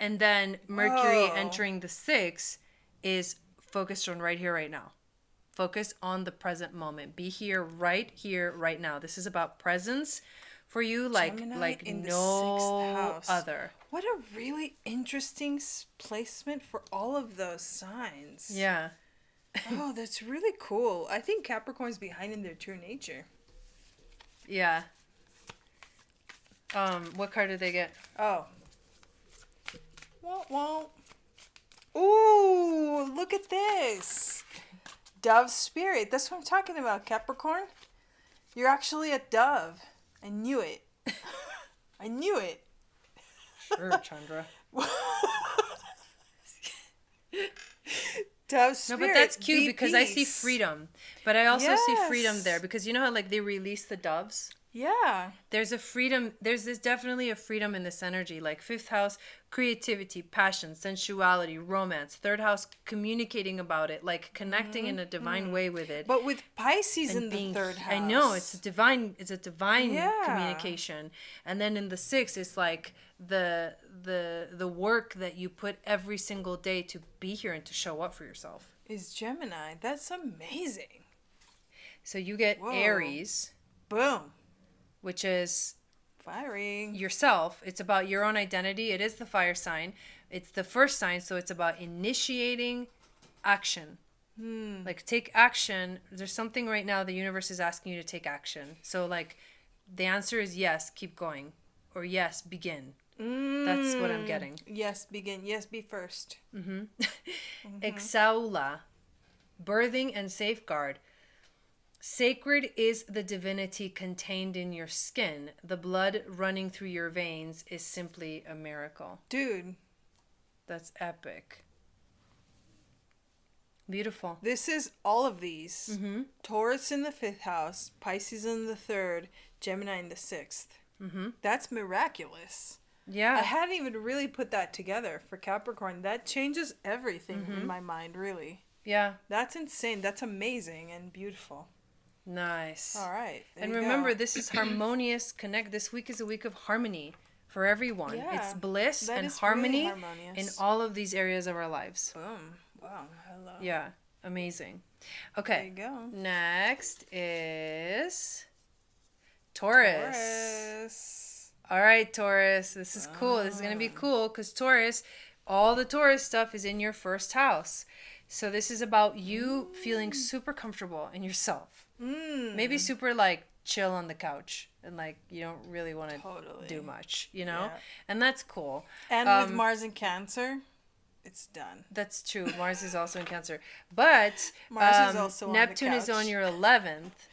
[SPEAKER 1] And then Mercury
[SPEAKER 2] Whoa.
[SPEAKER 1] entering the sixth is focused on right here, right now. Focus on the present moment. Be here, right now. This is about presence for you,
[SPEAKER 2] Gemini
[SPEAKER 1] like
[SPEAKER 2] in the
[SPEAKER 1] no
[SPEAKER 2] 6th house.
[SPEAKER 1] other.
[SPEAKER 2] What a really interesting placement for all of those signs.
[SPEAKER 1] Yeah.
[SPEAKER 2] Oh, that's really cool. I think Capricorn's behind in their true nature.
[SPEAKER 1] Yeah. What card did they get?
[SPEAKER 2] Oh. Wah. Ooh, look at this. Dove spirit. That's what I'm talking about, Capricorn. You're actually a dove. I knew it. I knew it.
[SPEAKER 1] Sure, Chandra.
[SPEAKER 2] Dove spirit.
[SPEAKER 1] No, but that's cute
[SPEAKER 2] be
[SPEAKER 1] because I
[SPEAKER 2] peace.
[SPEAKER 1] see freedom. But I also see freedom
[SPEAKER 2] Yes.
[SPEAKER 1] there because you know how like they release the doves?
[SPEAKER 2] Yeah.
[SPEAKER 1] There's a freedom, there's definitely a freedom in this energy. Like fifth house, creativity, passion, sensuality, romance. Third house, communicating about it, like connecting in a divine way with it.
[SPEAKER 2] But with Pisces
[SPEAKER 1] And
[SPEAKER 2] in
[SPEAKER 1] being,
[SPEAKER 2] the 3rd house.
[SPEAKER 1] I know, it's a divine
[SPEAKER 2] Yeah.
[SPEAKER 1] communication. And then in the sixth, it's like the work that you put every single day to be here and to show up for yourself.
[SPEAKER 2] Is Gemini. That's amazing.
[SPEAKER 1] So you get
[SPEAKER 2] Whoa.
[SPEAKER 1] Aries,
[SPEAKER 2] Boom.
[SPEAKER 1] which is
[SPEAKER 2] Firing.
[SPEAKER 1] yourself. It's about your own identity. It is the fire sign. It's the first sign, so it's about initiating action. Like take action. There's something right now the universe is asking you to take action. So like the answer is yes, keep going. Or yes, begin. That's what I'm getting.
[SPEAKER 2] Yes, begin. Yes, be first.
[SPEAKER 1] Exaula, birthing and safeguard. Sacred is the divinity contained in your skin. The blood running through your veins is simply a miracle.
[SPEAKER 2] Dude.
[SPEAKER 1] That's epic. Beautiful.
[SPEAKER 2] This is all of these. Taurus in the 5th house, Pisces in the 3rd, Gemini in the 6th. That's miraculous.
[SPEAKER 1] Yeah.
[SPEAKER 2] I hadn't even really put that together for Capricorn. That changes everything in my mind, really.
[SPEAKER 1] Yeah.
[SPEAKER 2] That's insane. That's amazing and beautiful.
[SPEAKER 1] Nice.
[SPEAKER 2] All right.
[SPEAKER 1] And remember, this is harmonious connect. This week is a week of harmony for everyone.
[SPEAKER 2] Yeah,
[SPEAKER 1] It's bliss
[SPEAKER 2] that
[SPEAKER 1] and
[SPEAKER 2] is
[SPEAKER 1] harmony
[SPEAKER 2] really harmonious.
[SPEAKER 1] in all of these areas of our lives.
[SPEAKER 2] Boom. Wow. Hello.
[SPEAKER 1] Yeah. Amazing. Okay.
[SPEAKER 2] There you go.
[SPEAKER 1] Next is Taurus.
[SPEAKER 2] Taurus.
[SPEAKER 1] All right, Taurus. This is cool. This is going to be cool because Taurus, all the Taurus stuff is in your first house. So this is about you feeling super comfortable in yourself. Maybe super like chill on the couch and like you don't really want to do much, you know?
[SPEAKER 2] Yeah.
[SPEAKER 1] And that's cool.
[SPEAKER 2] And with Mars in Cancer, it's done.
[SPEAKER 1] That's true. Mars is also in Cancer. But
[SPEAKER 2] Mars is also on the
[SPEAKER 1] Neptune is
[SPEAKER 2] couch.
[SPEAKER 1] on your 11th,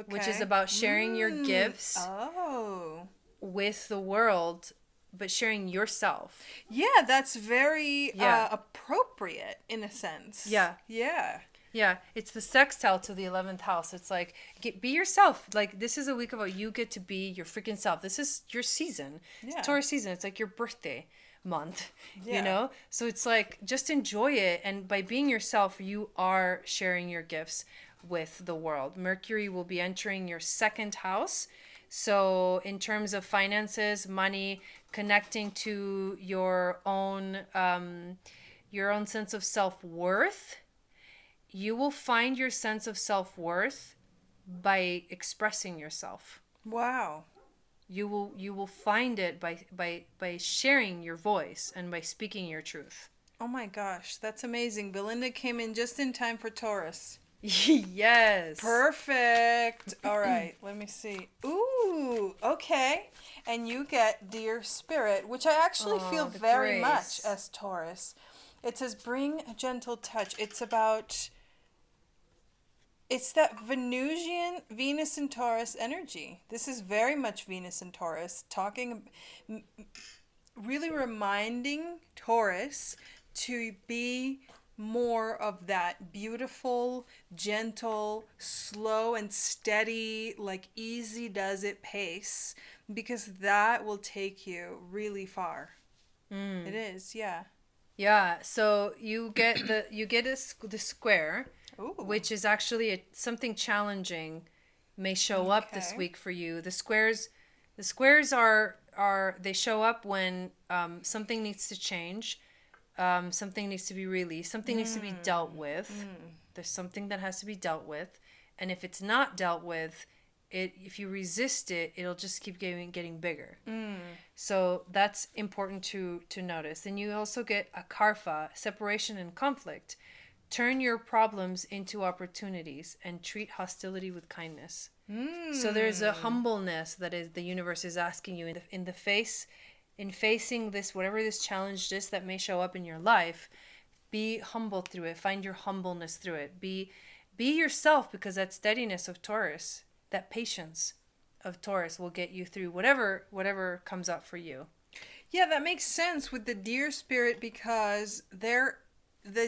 [SPEAKER 1] which is
[SPEAKER 2] Okay.
[SPEAKER 1] about sharing your gifts
[SPEAKER 2] Oh.
[SPEAKER 1] with the world, but sharing yourself.
[SPEAKER 2] Yeah, that's very
[SPEAKER 1] Yeah.
[SPEAKER 2] appropriate in a sense.
[SPEAKER 1] Yeah.
[SPEAKER 2] Yeah.
[SPEAKER 1] Yeah, it's the sextile to the 11th house. It's like, be yourself. Like, this is a week about you get to be your freaking self. This is your season.
[SPEAKER 2] Yeah.
[SPEAKER 1] It's Taurus season. It's like your birthday month,
[SPEAKER 2] Yeah.
[SPEAKER 1] you know? So it's like, just enjoy it. And by being yourself, you are sharing your gifts with the world. Mercury will be entering your 2nd house. So in terms of finances, money, connecting to your own sense of self-worth, you will find your sense of self-worth by expressing yourself.
[SPEAKER 2] Wow.
[SPEAKER 1] You will find it by sharing your voice and by speaking your truth.
[SPEAKER 2] Oh my gosh, that's amazing. Belinda came in just in time for Taurus.
[SPEAKER 1] Yes.
[SPEAKER 2] Perfect. All right, let me see. Ooh, okay. And you get Dear Spirit, which I actually feel
[SPEAKER 1] the
[SPEAKER 2] very
[SPEAKER 1] grace.
[SPEAKER 2] much as Taurus. It says, bring a gentle touch. It's that Venusian, Venus and Taurus energy. This is very much Venus and Taurus, really reminding Taurus to be more of that beautiful, gentle, slow and steady, like easy does it pace, because that will take you really far. It is, yeah.
[SPEAKER 1] Yeah, so the square,
[SPEAKER 2] Ooh.
[SPEAKER 1] which is actually something challenging may show up this week for you. The squares are they show up when something needs to change, something needs to be released, something needs to be dealt with. There's something that has to be dealt with, and if it's not dealt with, if you resist it, it'll just keep getting bigger. So that's important to notice. And you also get a karfa, separation and conflict. Turn your problems into opportunities and treat hostility with kindness. So there's a humbleness that is the universe is asking you in facing this, whatever this challenge is that may show up in your life. Be humble through it. Find your humbleness through it. Be yourself, because that steadiness of Taurus, that patience of Taurus will get you through whatever comes up for you.
[SPEAKER 2] Yeah, that makes sense with the deer spirit, because the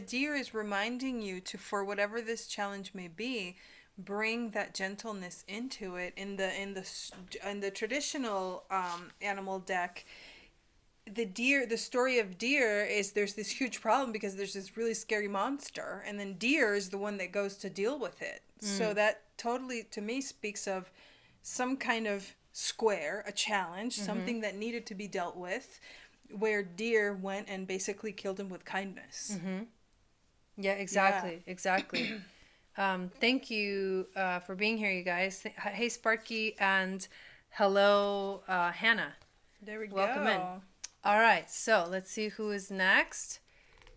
[SPEAKER 2] deer is reminding you to, for whatever this challenge may be, bring that gentleness into it. In the traditional animal deck, the story of deer is there's this huge problem because there's this really scary monster, and then deer is the one that goes to deal with it. So that totally, to me, speaks of some kind of square, a challenge, something that needed to be dealt with, where deer went and basically killed him with kindness.
[SPEAKER 1] Yeah, exactly. Thank you for being here, you guys. Hey, Sparky, and hello, Hannah.
[SPEAKER 2] There we go.
[SPEAKER 1] Welcome in. All right, so let's see who is next.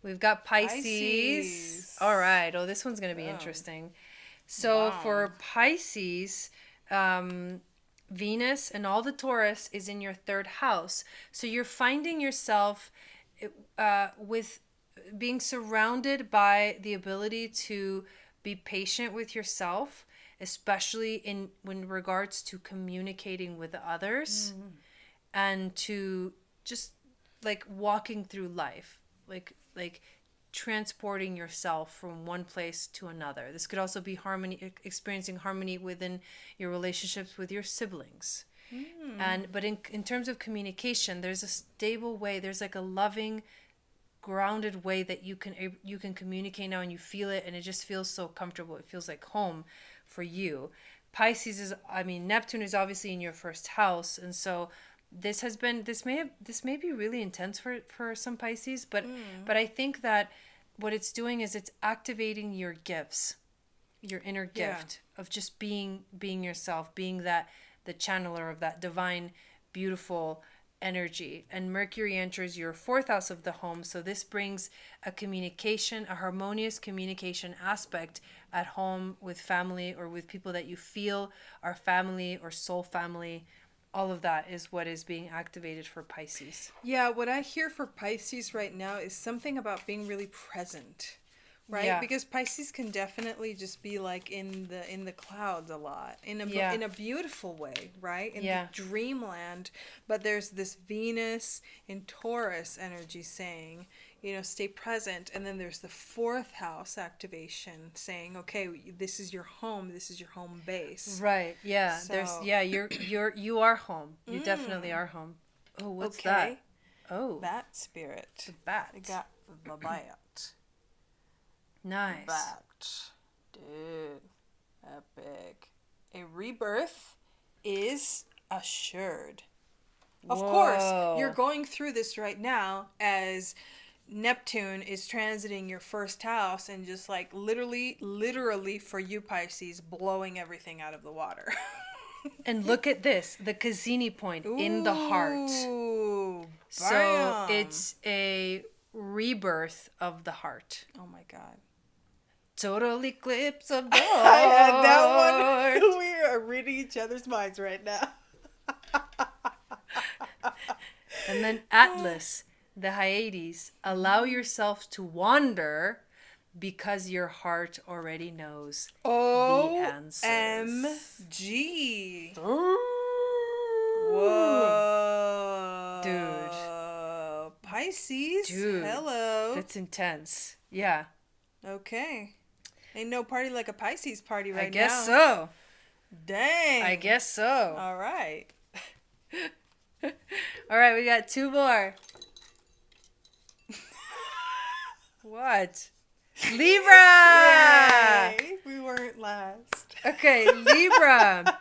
[SPEAKER 1] We've got Pisces. All right. Oh, this one's going to be interesting. So for Pisces, Venus and all the Taurus is in your third house. So you're finding yourself with being surrounded by the ability to be patient with yourself, especially in regards to communicating with others, and to just like walking through life, like transporting yourself from one place to another. This could also be experiencing harmony within your relationships with your siblings. But in terms of communication, there's a stable way, there's like a loving, grounded way that you can communicate now, and you feel it, and it just feels so comfortable. It feels like home for you. Pisces Neptune is obviously in your first house, and so this may be really intense for some Pisces, but I think that what it's doing is it's activating your gifts, your inner gift of just being yourself, being the channeler of that divine, beautiful energy. And Mercury enters your fourth house of the home, so this brings a harmonious communication aspect at home with family, or with people that you feel are family or soul family. All of that is what is being activated for Pisces.
[SPEAKER 2] Yeah, what I hear for Pisces right now is something about being really present, right? Yeah. Because Pisces can definitely just be like in the clouds a lot, in a beautiful way, right? In the dreamland. But there's this Venus in Taurus energy saying, stay present. And then there's the fourth house activation saying, okay, this is your home. This is your home base.
[SPEAKER 1] Right. Yeah. So, you are home. You definitely are home. Oh, what's that? Oh.
[SPEAKER 2] Bat spirit.
[SPEAKER 1] The bat.
[SPEAKER 2] I got the bat.
[SPEAKER 1] Nice.
[SPEAKER 2] Bat. Dude. Epic. A rebirth is assured. Of course, you're going through this right now as Neptune is transiting your first house and just like literally for you Pisces, blowing everything out of the water.
[SPEAKER 1] And look at this, the Cassini point in the heart. So it's a rebirth of the heart.
[SPEAKER 2] Oh my God.
[SPEAKER 1] Total eclipse of the heart.
[SPEAKER 2] I had that one. We are reading each other's minds right now.
[SPEAKER 1] And then Atlas, the Hyades, allow yourself to wander because your heart already knows the answers.
[SPEAKER 2] OMG. Whoa.
[SPEAKER 1] Dude.
[SPEAKER 2] Pisces.
[SPEAKER 1] Dude.
[SPEAKER 2] Hello.
[SPEAKER 1] That's intense. Yeah.
[SPEAKER 2] Okay. Ain't no party like a Pisces party right now.
[SPEAKER 1] I guess so.
[SPEAKER 2] Dang.
[SPEAKER 1] I guess so.
[SPEAKER 2] All right.
[SPEAKER 1] All right, we got two more. What? Libra!
[SPEAKER 2] Yay, we weren't last.
[SPEAKER 1] Okay, Libra.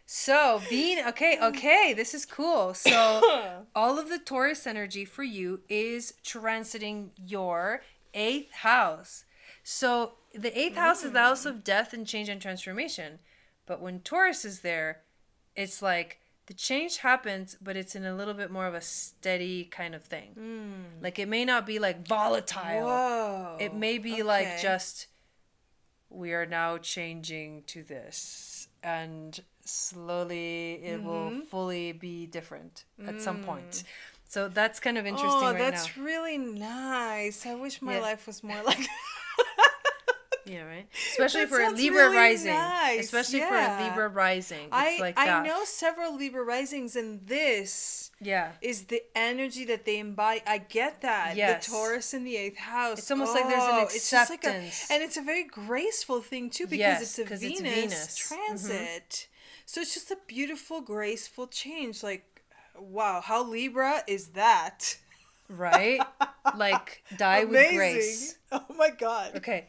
[SPEAKER 1] So okay, this is cool. So all of the Taurus energy for you is transiting your 8th house. So the 8th house is the house of death and change and transformation. But when Taurus is there, it's like the change happens, but it's in a little bit more of a steady kind of thing. Like it may not be like volatile.
[SPEAKER 2] Whoa.
[SPEAKER 1] It may be like just, we are now changing to this. And slowly it will fully be different at some point. So that's kind of interesting right now.
[SPEAKER 2] Oh, that's really nice. I wish my life was more like
[SPEAKER 1] Yeah, right? Especially for a Libra really rising. Nice. Especially for a Libra rising. It's like that.
[SPEAKER 2] I know several Libra risings, and this is the energy that they embody. I get that. Yes. The Taurus in the 8th house.
[SPEAKER 1] It's almost like there's an acceptance.
[SPEAKER 2] And it's a very graceful thing, too, because it's a Venus transit. So it's just a beautiful, graceful change. Like, wow, how Libra is that?
[SPEAKER 1] Right? Like, die with grace.
[SPEAKER 2] Oh, my God.
[SPEAKER 1] Okay.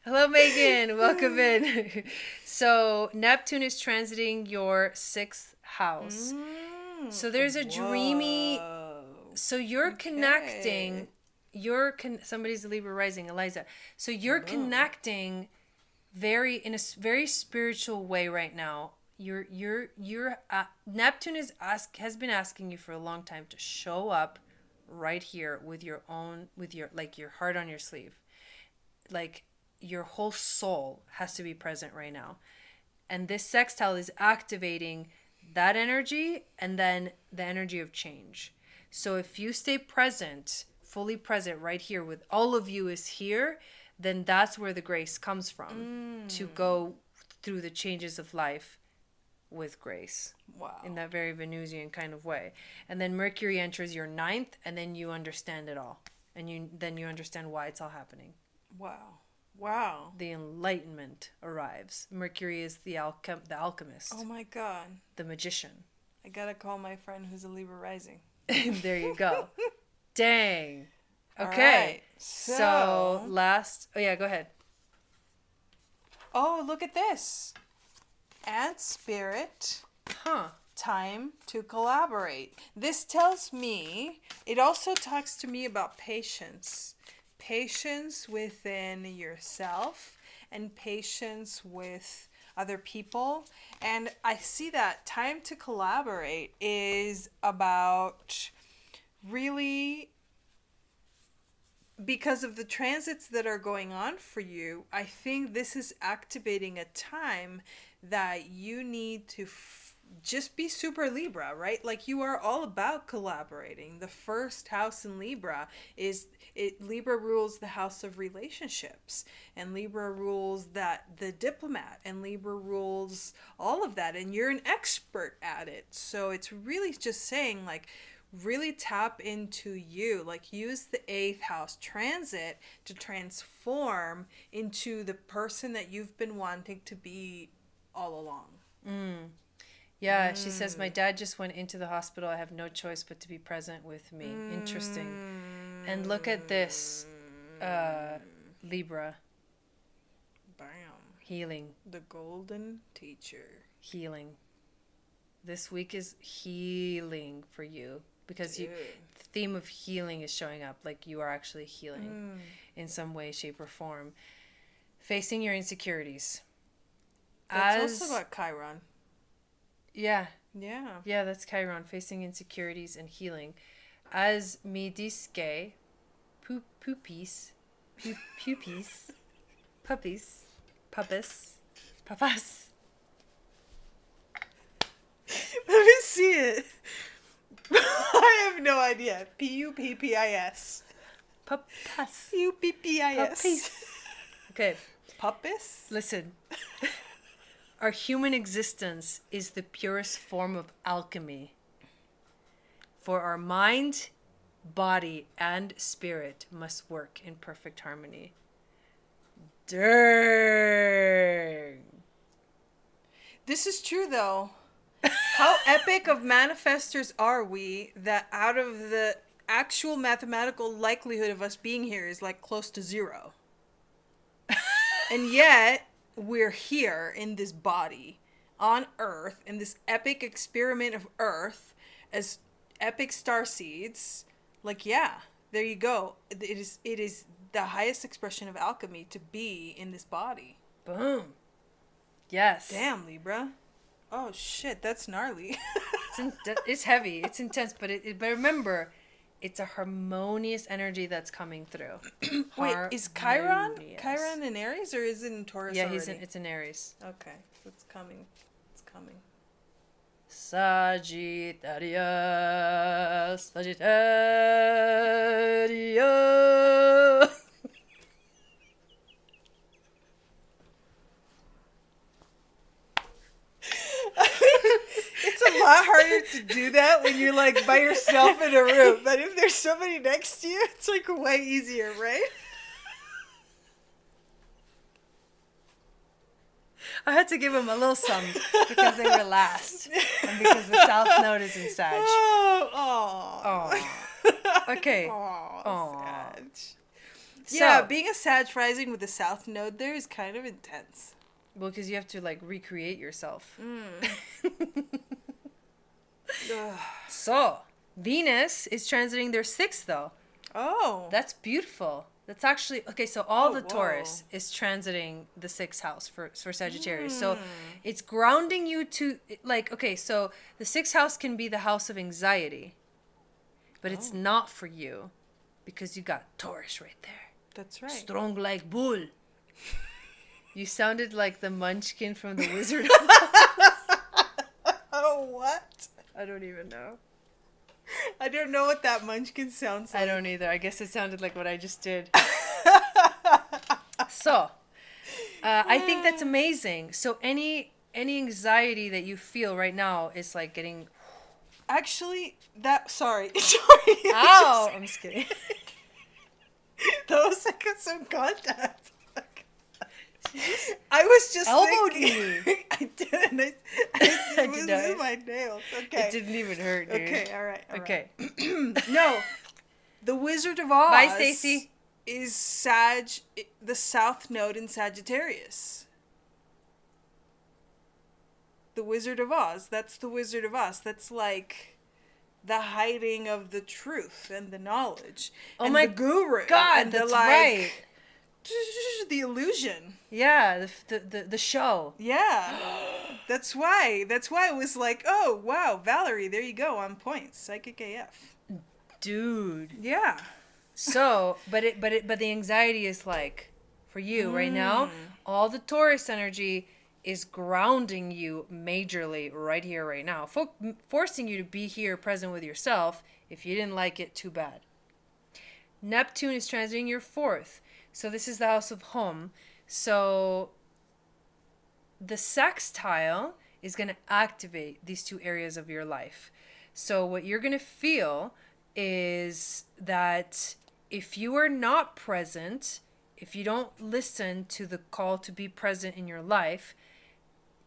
[SPEAKER 1] Hello, Megan. Welcome in. So Neptune is transiting your 6th house. So there's a dreamy. So you're connecting. Somebody's a Libra rising, Eliza. So you're connecting in a very spiritual way right now. Neptune has been asking you for a long time to show up right here with your heart on your sleeve. Like your whole soul has to be present right now. And this sextile is activating that energy and then the energy of change. So if you stay present, fully present right here with all of you is here, then that's where the grace comes from to go through the changes of life with grace.
[SPEAKER 2] Wow.
[SPEAKER 1] In that very Venusian kind of way. And then Mercury enters your 9th, and then you understand it all. And then you understand why it's all happening.
[SPEAKER 2] Wow.
[SPEAKER 1] The enlightenment arrives. Mercury is the alchemist.
[SPEAKER 2] Oh my God.
[SPEAKER 1] The magician.
[SPEAKER 2] I gotta call my friend who's a Libra rising.
[SPEAKER 1] There you go. Dang. Okay.
[SPEAKER 2] Right.
[SPEAKER 1] So last. Oh yeah, go ahead.
[SPEAKER 2] Oh, look at this. And spirit. Time to collaborate. This tells me, it also talks to me about patience. Patience within yourself and patience with other people. And I see that time to collaborate is about really, because of the transits that are going on for you, I think this is activating a time that you need to just be super Libra, right? Like you are all about collaborating. The first house in Libra Libra rules the house of relationships, and Libra rules the diplomat, and Libra rules all of that, and you're an expert at it. So it's really just saying, like, really tap into you, like use the 8th house transit to transform into the person that you've been wanting to be all along.
[SPEAKER 1] Yeah, she says, my dad just went into the hospital. I have no choice but to be present with me. Interesting. And look at this, Libra.
[SPEAKER 2] Bam.
[SPEAKER 1] Healing.
[SPEAKER 2] The golden teacher.
[SPEAKER 1] Healing. This week is healing for you because the theme of healing is showing up. Like you are actually healing in some way, shape, or form. Facing your insecurities.
[SPEAKER 2] That's also about Chiron.
[SPEAKER 1] Yeah.
[SPEAKER 2] Yeah,
[SPEAKER 1] that's Chiron, facing insecurities and healing. As mi disque, puppies, papas.
[SPEAKER 2] Let me see it. I have no idea. Puppis.
[SPEAKER 1] Papas.
[SPEAKER 2] Puppis.
[SPEAKER 1] Okay.
[SPEAKER 2] Puppis?
[SPEAKER 1] Listen. Our human existence is the purest form of alchemy. For our mind, body, and spirit must work in perfect harmony. Dang.
[SPEAKER 2] This is true, though. How epic of manifestors are we that out of the actual mathematical likelihood of us being here is like close to 0. And yet, we're here in this body, on Earth, in this epic experiment of Earth, as epic starseeds. Like, yeah, there you go. It is the highest expression of alchemy to be in this body.
[SPEAKER 1] Boom. Yes.
[SPEAKER 2] Damn, Libra. Oh, shit, that's gnarly.
[SPEAKER 1] It's heavy. It's intense. But remember, it's a harmonious energy that's coming through.
[SPEAKER 2] Wait, is Chiron in Aries, or is it in Taurus already?
[SPEAKER 1] It's in Aries.
[SPEAKER 2] Okay, it's coming. It's coming.
[SPEAKER 1] Sagittarius.
[SPEAKER 2] It's a lot harder to do that when you're like by yourself in a room. But if there's somebody next to you, it's like way easier, right?
[SPEAKER 1] I had to give them a little some because they were last. And because the South Node is in Sag. Oh. Okay.
[SPEAKER 2] Oh, Sag. Yeah, being a Sag rising with the South Node there is kind of intense.
[SPEAKER 1] Well, because you have to like recreate yourself. So, Venus is transiting their 6th though.
[SPEAKER 2] Oh.
[SPEAKER 1] That's beautiful. That's actually, okay, so all the Taurus is transiting the 6th house for Sagittarius. So it's grounding you to, like, okay, so the 6th house can be the house of anxiety, but it's not for you because you got Taurus right there.
[SPEAKER 2] That's right.
[SPEAKER 1] Strong like bull. You sounded like the munchkin from the Wizard of
[SPEAKER 2] Oh, what?
[SPEAKER 1] I don't even know.
[SPEAKER 2] I don't know what that munchkin sounds like.
[SPEAKER 1] I don't either. I guess it sounded like what I just did. So, I think that's amazing. So any anxiety that you feel right now is like getting...
[SPEAKER 2] Actually, sorry.
[SPEAKER 1] Ow! I'm just kidding.
[SPEAKER 2] That was like some contact. I was just
[SPEAKER 1] elbowed
[SPEAKER 2] thinking.
[SPEAKER 1] me.
[SPEAKER 2] I didn't. It was in my nails. Okay.
[SPEAKER 1] It didn't even hurt, dude.
[SPEAKER 2] Okay, all right.
[SPEAKER 1] Okay.
[SPEAKER 2] No, the Wizard of Oz.
[SPEAKER 1] Bye, Stacey.
[SPEAKER 2] Is the South Node in Sagittarius. The Wizard of Oz. That's the Wizard of Oz. That's like the hiding of the truth and the knowledge.
[SPEAKER 1] Oh
[SPEAKER 2] and
[SPEAKER 1] my
[SPEAKER 2] the guru.
[SPEAKER 1] God,
[SPEAKER 2] and
[SPEAKER 1] that's
[SPEAKER 2] right. The illusion.
[SPEAKER 1] Yeah, the show.
[SPEAKER 2] Yeah. That's why it was like, oh wow, Valerie, there you go, on point. Psychic AF.
[SPEAKER 1] Dude.
[SPEAKER 2] Yeah.
[SPEAKER 1] So, but the anxiety is like, for you right now, all the Taurus energy is grounding you majorly right here, right now. Forcing you to be here present with yourself. If you didn't like it, too bad. Neptune is transiting your 4th. So this is the house of home. So the sextile is going to activate these 2 areas of your life. So what you're going to feel is that if you are not present, if you don't listen to the call to be present in your life,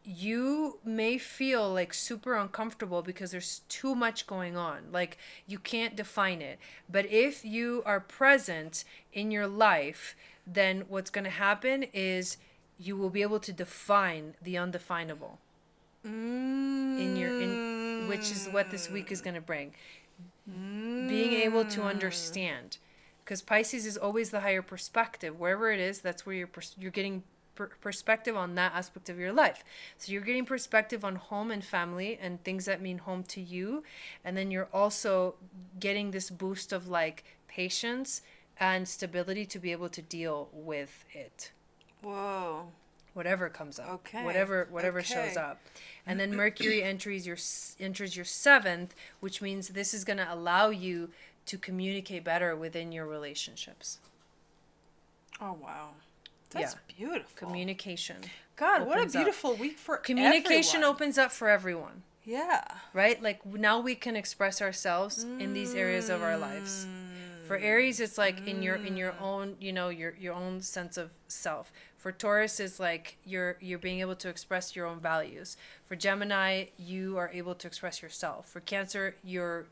[SPEAKER 1] you may feel like super uncomfortable because there's too much going on. Like you can't define it. But if you are present in your life, then what's going to happen is you will be able to define the undefinable. Which is what this week is going to bring. Being able to understand. Because Pisces is always the higher perspective. Wherever it is, that's where you're getting perspective on that aspect of your life. So you're getting perspective on home and family and things that mean home to you. And then you're also getting this boost of like patience and stability to be able to deal with it.
[SPEAKER 2] Whoa.
[SPEAKER 1] Whatever comes up.
[SPEAKER 2] Okay.
[SPEAKER 1] Whatever shows up. And then Mercury enters your 7th, which means this is going to allow you to communicate better within your relationships.
[SPEAKER 2] Oh, wow. That's beautiful.
[SPEAKER 1] Communication.
[SPEAKER 2] God, what a beautiful week for
[SPEAKER 1] communication
[SPEAKER 2] everyone.
[SPEAKER 1] Opens up for everyone.
[SPEAKER 2] Yeah.
[SPEAKER 1] Right? Like now we can express ourselves in these areas of our lives. For Aries, it's like in your own, your own sense of self. For Taurus is like you're being able to express your own values. For Gemini, you are able to express yourself. For Cancer, your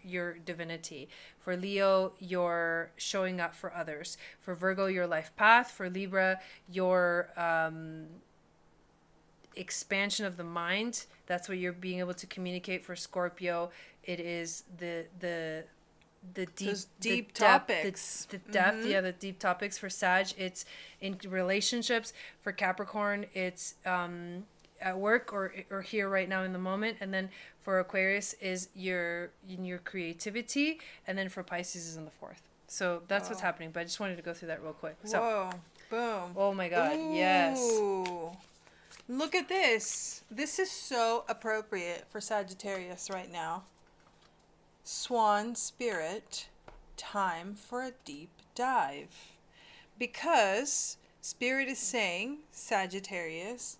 [SPEAKER 1] divinity. For Leo, you're showing up for others. For Virgo, your life path. For Libra, your expansion of the mind. That's what you're being able to communicate. For Scorpio, it is the deep topics, the depth, the deep topics. For Sag, it's in relationships. For Capricorn, it's at work or here right now in the moment. And then for Aquarius is your creativity, and then for Pisces is in the 4th. So that's what's happening. But I just wanted to go through that real quick. So,
[SPEAKER 2] whoa, boom!
[SPEAKER 1] Oh my God!
[SPEAKER 2] Ooh.
[SPEAKER 1] Yes.
[SPEAKER 2] Look at this. This is so appropriate for Sagittarius right now. Swan spirit, time for a deep dive. Because Spirit is saying, Sagittarius,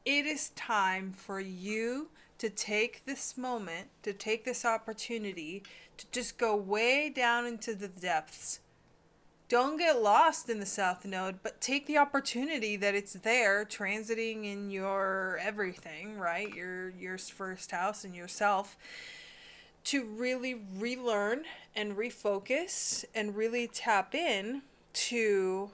[SPEAKER 2] it is time for you to take this moment, to take this opportunity to just go way down into the depths. Don't get lost in the South Node, but take the opportunity that it's there, transiting in your everything, right? Your first house and yourself, to really relearn and refocus and really tap in to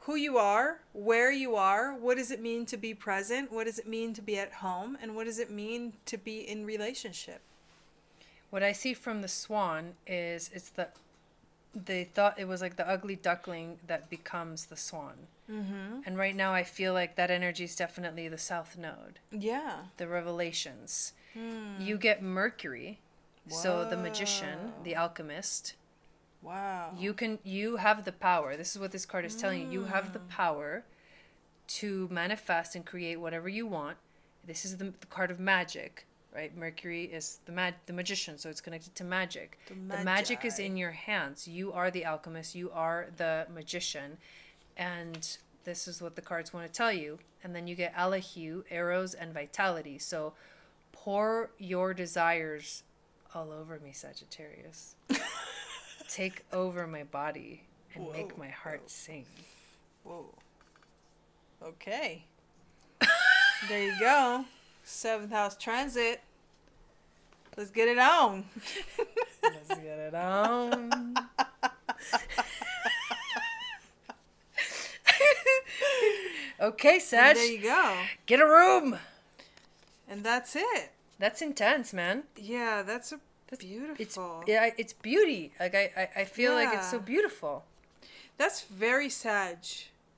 [SPEAKER 2] who you are, where you are, what does it mean to be present, what does it mean to be at home, and what does it mean to be in relationship.
[SPEAKER 1] What I see from the swan is they thought it was like the ugly duckling that becomes the swan. Mm-hmm. And right now I feel like that energy is definitely the South Node. Yeah. The revelations. You get Mercury. Whoa. So the magician, the alchemist. Wow. You have the power. This is what this card is telling you. You have the power to manifest and create whatever you want. This is the card of magic. Right, Mercury is the magician, so it's connected to magic. The magic is in your hands. You are the alchemist. You are the magician, and this is what the cards want to tell you. And then you get Alahue, arrows, and vitality. So pour your desires all over me, Sagittarius. Take over my body and make my heart sing.
[SPEAKER 2] Whoa. Okay. There you go. 7th house transit. Let's get it on.
[SPEAKER 1] Let's get it on. Okay, Sag.
[SPEAKER 2] And there you go.
[SPEAKER 1] Get a room.
[SPEAKER 2] And that's it.
[SPEAKER 1] That's intense, man.
[SPEAKER 2] Yeah, that's beautiful.
[SPEAKER 1] It's beauty. Like I feel like it's so beautiful.
[SPEAKER 2] That's very Sag.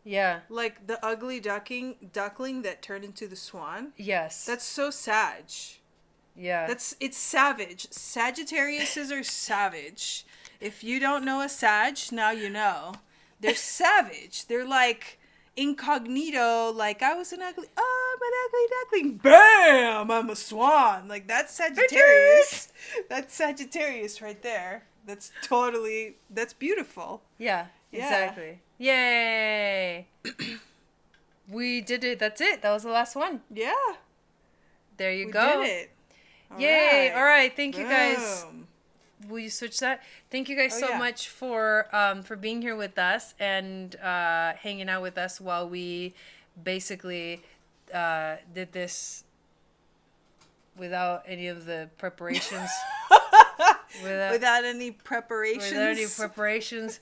[SPEAKER 1] Yeah. Like
[SPEAKER 2] the ugly duckling that turned into the swan.
[SPEAKER 1] Yes.
[SPEAKER 2] That's so Sag.
[SPEAKER 1] Yeah.
[SPEAKER 2] It's savage. Sagittariuses are savage. If you don't know a Sag, now you know. They're savage. They're like incognito, like I'm an ugly duckling. Bam! I'm a swan. Like that's Sagittarius. That's Sagittarius right there. That's beautiful.
[SPEAKER 1] Yeah. Exactly. Yay! We did it. That's it. That was the last one. Yeah. There you go.
[SPEAKER 2] We did it.
[SPEAKER 1] Yay! All right. Thank you guys. Will you switch that? Thank you guys so much for being here with us and hanging out with us while we basically did this without any of the preparations.
[SPEAKER 2] Without any preparations.
[SPEAKER 1] Without any preparations.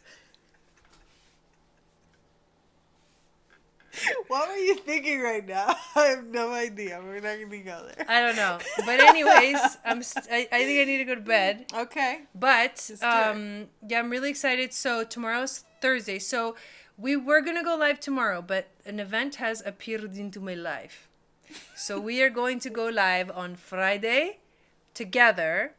[SPEAKER 2] What were you thinking right now? I have no idea. We're not going to go there.
[SPEAKER 1] I don't know. But anyways, I think I need to go to bed.
[SPEAKER 2] Okay.
[SPEAKER 1] But, I'm really excited. So tomorrow's Thursday. So we were going to go live tomorrow, but an event has appeared into my life. So we are going to go live on Friday together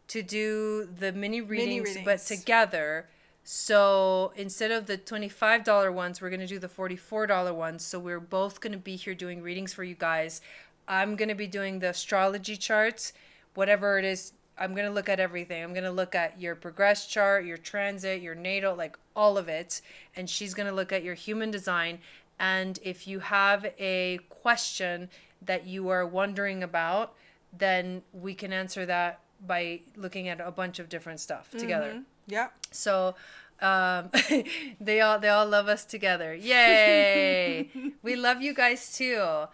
[SPEAKER 1] to do the mini readings. But together. So instead of the $25 ones, we're going to do the $44 ones. So we're both going to be here doing readings for you guys. I'm going to be doing the astrology charts, whatever it is. I'm going to look at everything. I'm going to look at your progress chart, your transit, your natal, like all of it. And she's going to look at your human design. And if you have a question that you are wondering about, then we can answer that by looking at a bunch of different stuff together.
[SPEAKER 2] Yeah.
[SPEAKER 1] So They all love us together. Yay! We love you guys too.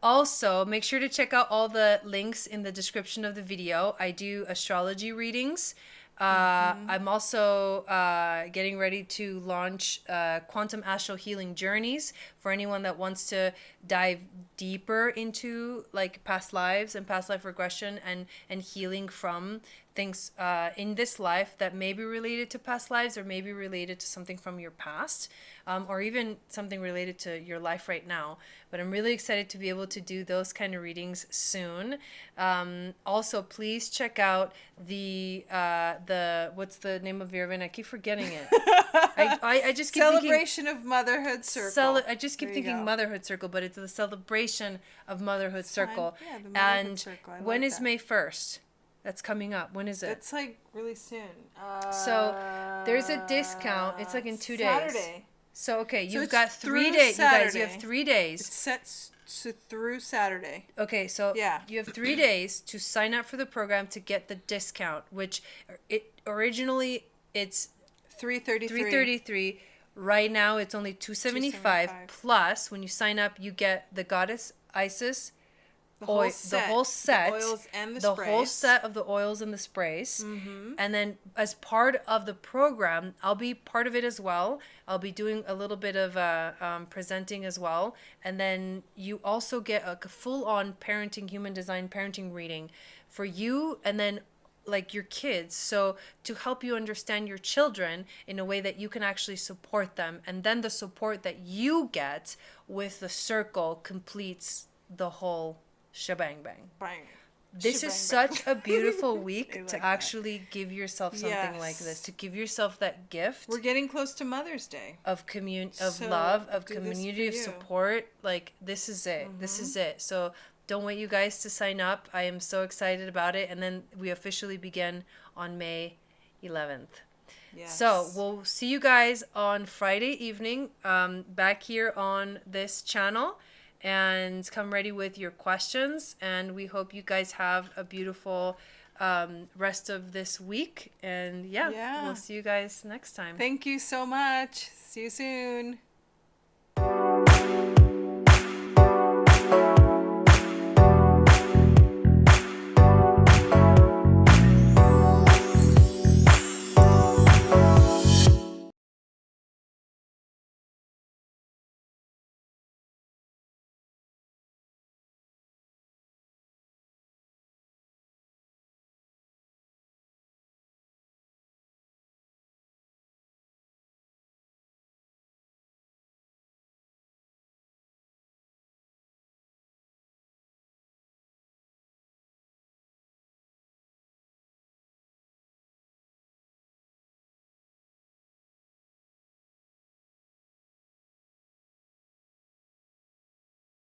[SPEAKER 1] Also, make sure to check out all the links in the description of the video. I do astrology readings. I'm also getting ready to launch quantum astral healing journeys for anyone that wants to dive deeper into like past lives and past life regression and healing from things in this life that may be related to past lives or maybe related to something from your past, or even something related to your life right now. But I'm really excited to be able to do those kind of readings soon. Also, please check out the what's the name of your event? I keep forgetting it. I just keep
[SPEAKER 2] Celebration of Motherhood Circle.
[SPEAKER 1] I just keep thinking Motherhood Circle, but it's the Celebration of Motherhood Circle.
[SPEAKER 2] Yeah, the Motherhood Circle.
[SPEAKER 1] When is May 1st? That's coming up. When is it?
[SPEAKER 2] It's like really soon.
[SPEAKER 1] So there's a discount. It's like in 2 days.
[SPEAKER 2] Saturday.
[SPEAKER 1] So okay, you've got 3 days. You guys, you have 3 days.
[SPEAKER 2] It's set through Saturday.
[SPEAKER 1] Okay, so
[SPEAKER 2] yeah,
[SPEAKER 1] you have 3 days to sign up for the program to get the discount, which it originally it's $333. Right now it's only $275. Plus, when you sign up, you get the goddess Isis. The whole set,
[SPEAKER 2] the oils and the
[SPEAKER 1] sprays. Whole set of the oils and the sprays. And then as part of the program, I'll be part of it as well. I'll be doing a little bit of presenting as well. And then you also get a full-on parenting, human design parenting reading for you and then like your kids. So to help you understand your children in a way that you can actually support them. And then the support that you get with the circle completes the whole shebang bang.
[SPEAKER 2] Bang.
[SPEAKER 1] This is such a beautiful week like to actually give yourself something like this, to give yourself that gift.
[SPEAKER 2] We're getting close to Mother's Day.
[SPEAKER 1] Of love, of community, of support. Like this is it. This is it. So don't wait you guys to sign up. I am so excited about it. And then we officially begin on May 11th. Yes. So we'll see you guys on Friday evening back here on this channel. And come ready with your questions. And we hope you guys have a beautiful rest of this week. And yeah, we'll see you guys next time.
[SPEAKER 2] Thank you so much. See you soon.